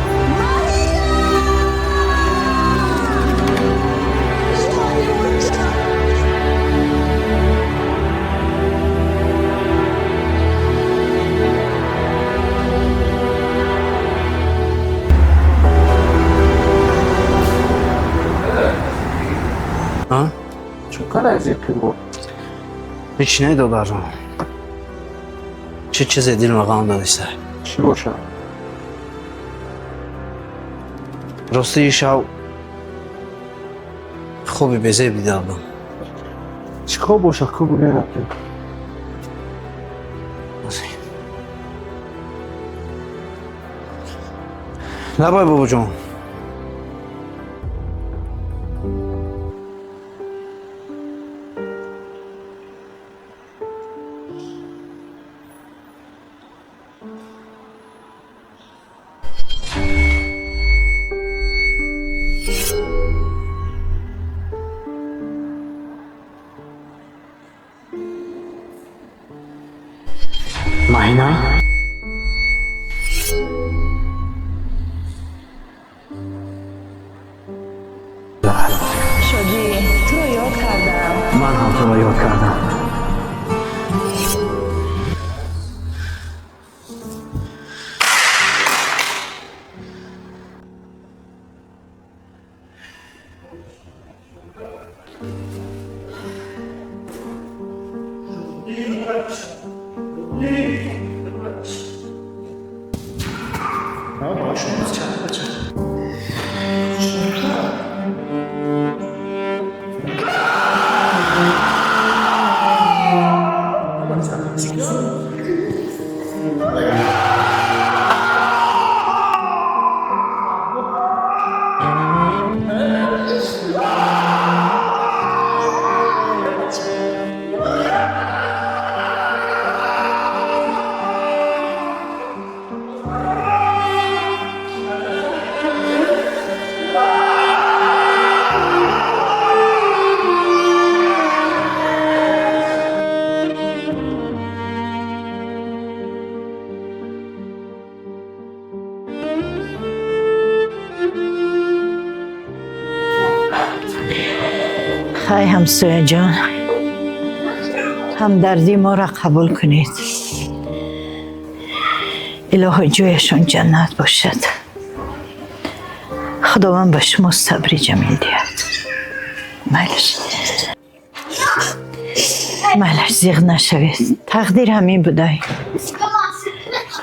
چکار از این بود؟ هیچ ندادارم چه چیزی دل مقام دانسته؟ چی باشه؟ راستی شو خوبی بزه بیدارم چی خوب باشه خوب نرکن لبای بابا جان Mahina شادی تو رو یاد کردم من هم تو رو یاد کردم های همسایه جان، همدردی ما را قبول کنید. الهی جویشون جنت باشد. خداوند به شما صبر جمیل دهد. مالش زیغ نشوید. تقدیر همین بوده.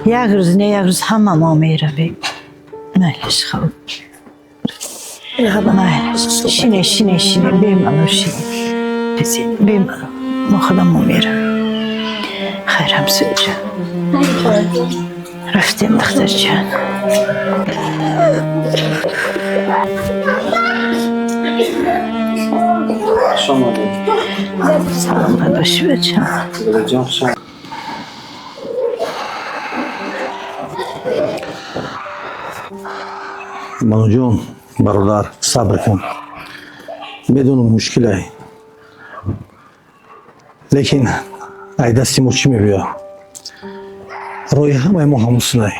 یک روز نه یک روز همه ما میرویم. مالش خوب. شینه بیمانو شینه بزید بیمانو ما خودمون میرویم. خیر همسایه جان، رفتیم دختر جان. سلامت باشی بچه. منو جون برادر صبر کن. بدون مشکل لیکن ای دستی ما چی میبیا؟ روی همه ما هموسنه.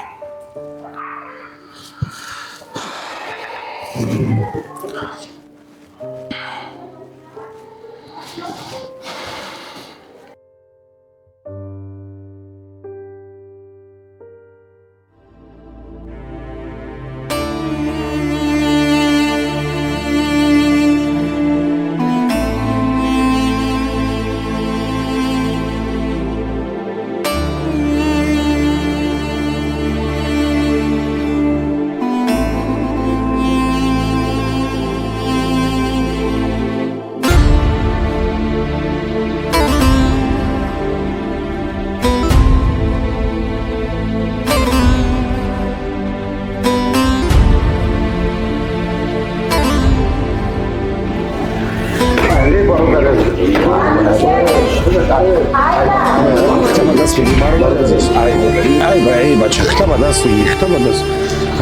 ای بچه خطا به دست بگی، خطا به دست.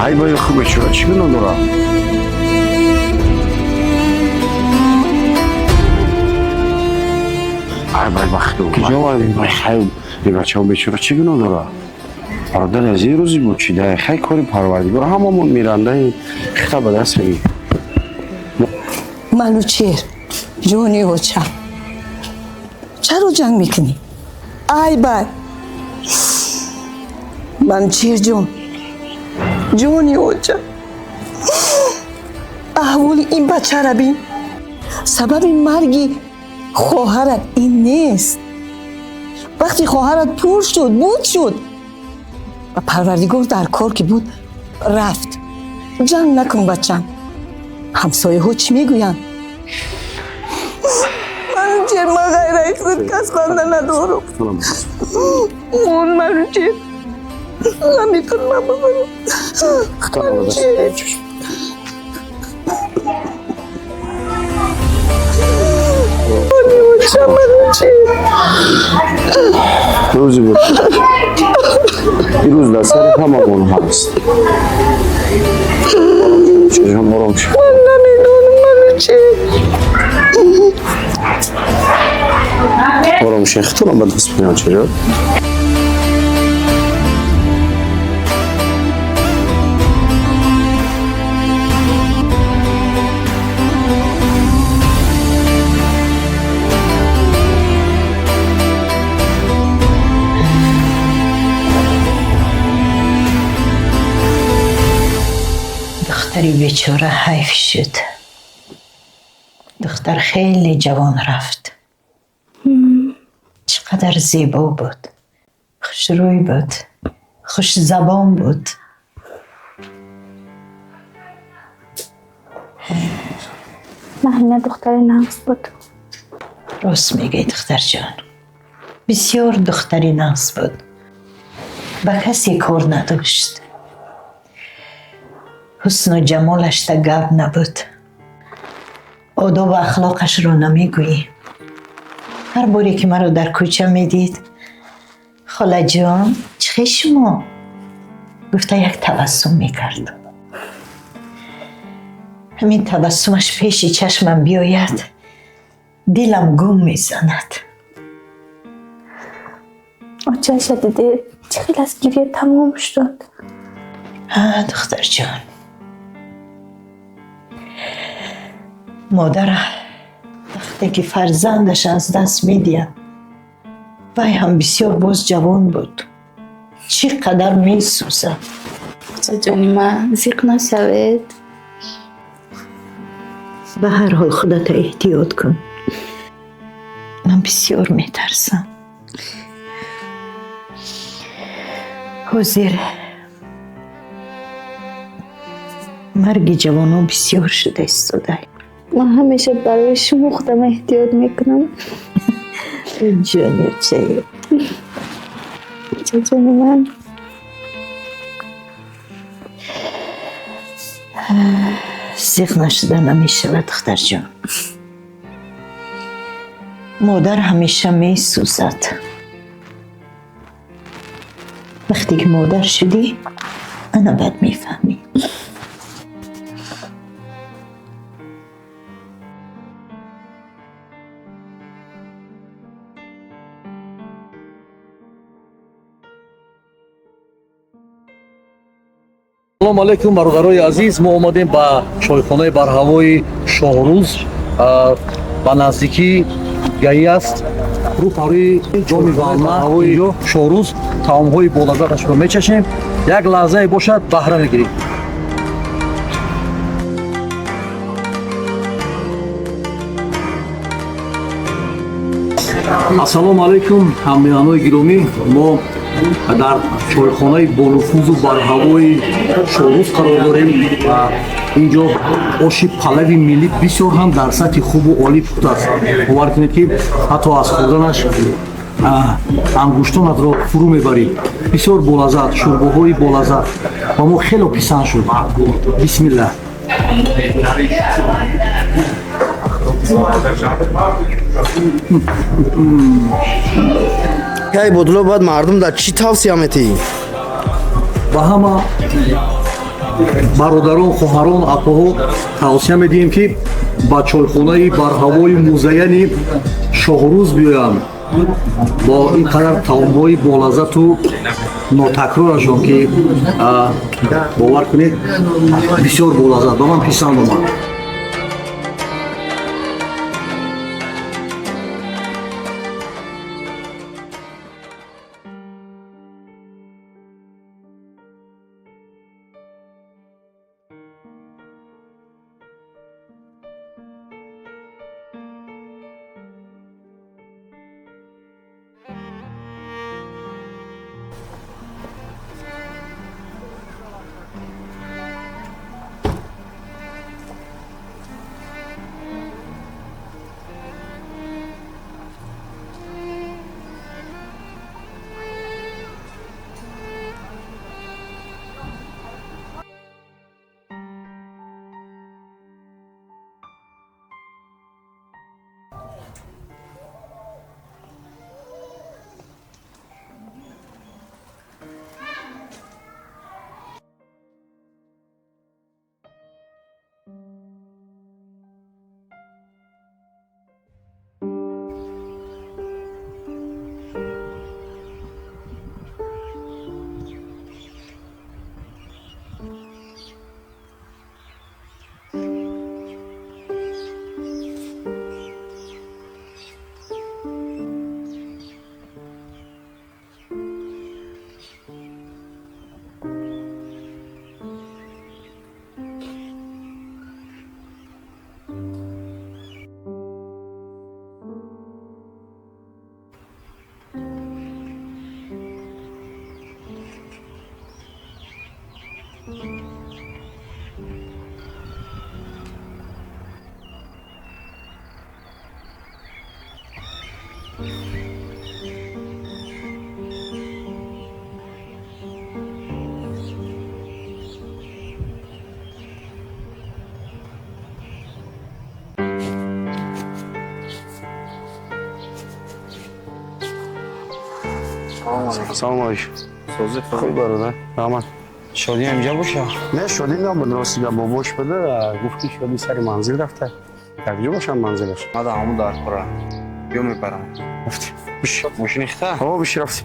ای بای خوبه چرا چی بینم دورا؟ ای بای بختو کجا بای خیلی ای بچه ها بیچاره چی بینم دورا؟ برادر از این روزی بود چیده خیلی کاری پروردگار هممون میرنده خطا به دست بگی. منوچهر جونی اوچه چرا جنگ میکنی؟ ای بای منوچهر جون جونی اوچه احوال این بچه را بین. سبب مرگی خواهرت این نیست. وقتی خواهرت پور شد بود شد و پروردگار در کار که بود رفت. جنگ نکن بچم. همسایه ها چی میگوین؟ منوچهر ما غیره خود کس خانده ندارم. منوچهر نمیکن من ببرم. منوچهر روزی بود این روز در سر هممون هست. چشم آرام شد. من نمیدونم منوچهر. آرام شیخ تو هم به دست میان چجا؟ دختری بیچاره حیف شد. دختر خیلی جوان رفت. چقدر زیبا بود، خوش روی بود، خوش زبان بود. مهینه دختر ناز بود. راست میگی دختر جان، بسیار دختری ناز بود. با کسی کار نداشت. حسن و جمالش تا گپ نبود. آداب و اخلاقش رو نمیگویی. هر باری که مرا در کوچه میدید خاله جان چه شما گفته یک تبسم میکرد. همین تبسمش پیش چشمم بیاید دلم گم میزند. آچه شدیده چه خیلی از گریه تمام شد. دختر جان، مادر وقتی که فرزندش از دست میدید وای هم بسیار باز جوان بود چقدر میسوزد. جانی من زیق نشوید. به هر حال خودت احتیاط کن. من بسیار میترسم. حضیر مرگ جوانان بسیار شده استاده. من همیشه برای شما خودم احتیاط میکنم. جانی چه جانی من زیغ نشده نمیشه دختر جان. مادر همیشه میسوزد. وقتی که مادر شدی انا بعد میفهمی. салом алейкум бародарои азиз, мо омадем ба чойхонаи бар ҳавои Шоҳрӯз ба наздикии гаи аст. рӯҳи ҷоми валма ҳавои Шоҳрӯз таомҳои болаззаташро мечашем. як лаҳзае бошад баҳра мегирем. ассалому алейкум ҳаммеҳманони гиромӣ, мо дар чойхонаи бонуфузу барҳавои Шоҳрӯз қарор дорем ва инҷо оши палави миллӣ бисёр ҳам дар сатҳи хубу олӣ пухтааст. бовар кунед ки ҳатто аз хӯрданаш ангуштонатро фурӯ мебарӣ. бисёр болаззат, шӯрбоҳои болаззат ва мо хело писанд шуд. бисмилла. ҳей бодуло бояд мардум дар чӣ тавсия метиҳӣ? ба ҳама бародарон, хоҳарон, апоҳо тавсия медиҳем ки ба чойхонаи барҳавои музаяни Шоҳрӯз биёянд. бо ин қадар таомҳои болаззату нотакрорашон ки бовар кунед бисёр болаззат ба ман писанд омад. салом алейкум. Сози Хуб бародар. Раҳмат. шодӣ ҳамҷа боша? Не, шодӣ набуд. Ростига бобош буда, гуфт ки шодӣ сари манзил рафта. Якҷо бошам манзилаш. Мада ҳамун дар кора. Бё мебарам. Рафти. Биш. Мошини хита? О, биш рафти.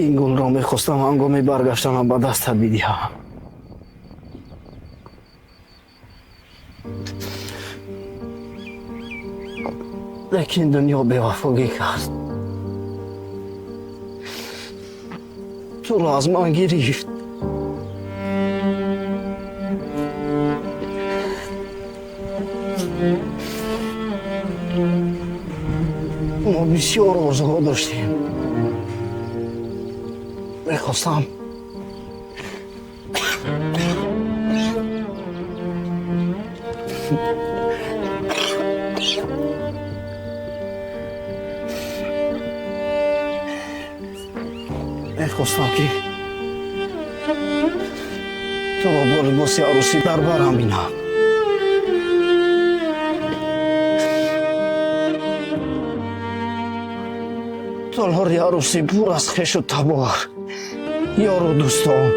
این گل را میخواستم هنگامی برگشتن به دستت بدهم. لیکن دنیا بی‌وفایی کرد. تو را از من گرفت. ما بسیار آرزوها داشتیم. میخواستم که تو را با لباس عروسی در برم بینم. تالار عروسی پر از خویش و تبار، یار و دوستان.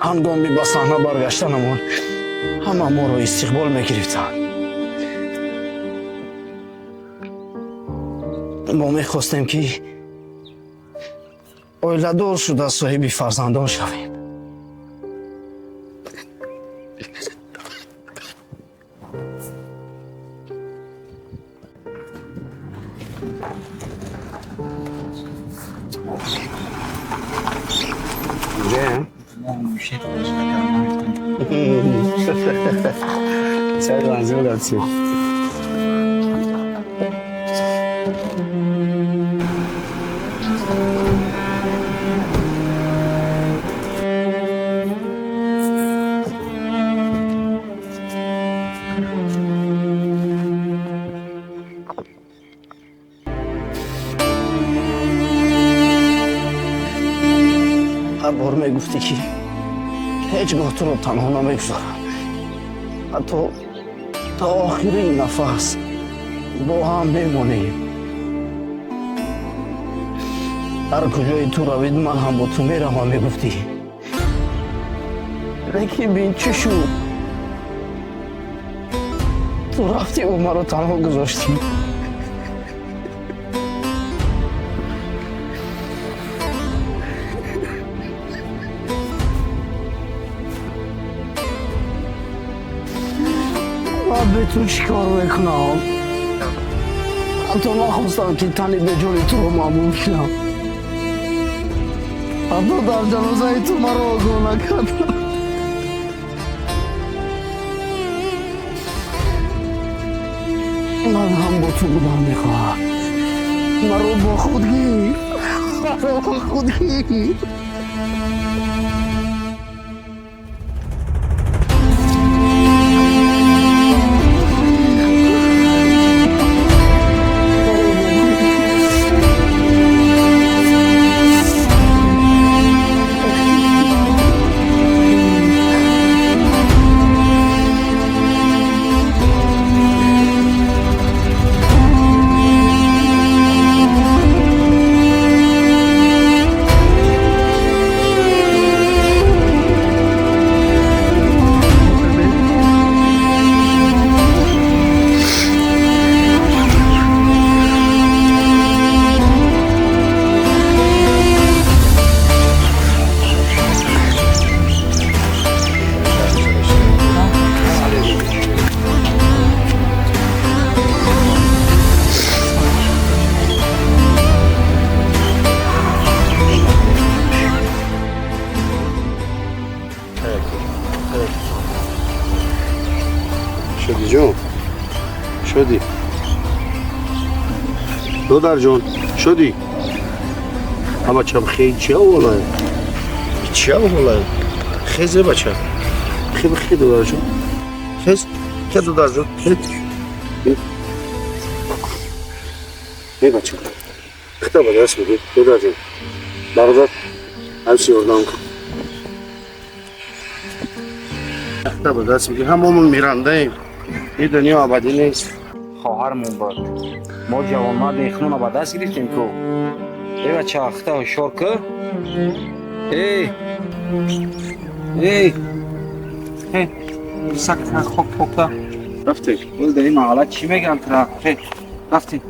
هنگامی به صحنه برگشتنمان همه ما را استقبال میگرفتند. ما میخواستیم که اویله‌دار شده صاحب فرزندان شویم. چه منظور هستی؟ هر بار میگفتی که هیچگاه تو رو تنها نمیگذارم. حتی تا آخرین نفس با هم بمانیم. هر کجای تو روید من هم با تو میرم میگفتی. لیکن بین چه شد؟ تو رفتی و مرا تنها گذاشتی. به تو چیکار میکنم؟ حتی نخواستم که تنی به جوری تو رو معمول کنم. حتی در جنازه تو مرا آگاه نکردم. من هم با تو بودم میخواهم. مرا با خود گیر. مرا با خود گیر. شدی جون شدی دودر جون شدی اما چم خیلی چه اولای چه اولای خیزه بچه خیلی دودر جون خیز که دودر جون ای بچه خطا با دست بگید دودر جون برادر همسی اردام کن خطا با دست بگید هممون میرنده ایم این دنیا آبادی نیست. خواهرمون بود. ما جوانمرد اخنون رو به دست گرفتیم که ای بچه اخته هشار که ای سکت خوک پوکتا رفتی؟ ول در این محلت چی میگن ترا؟ رفتی؟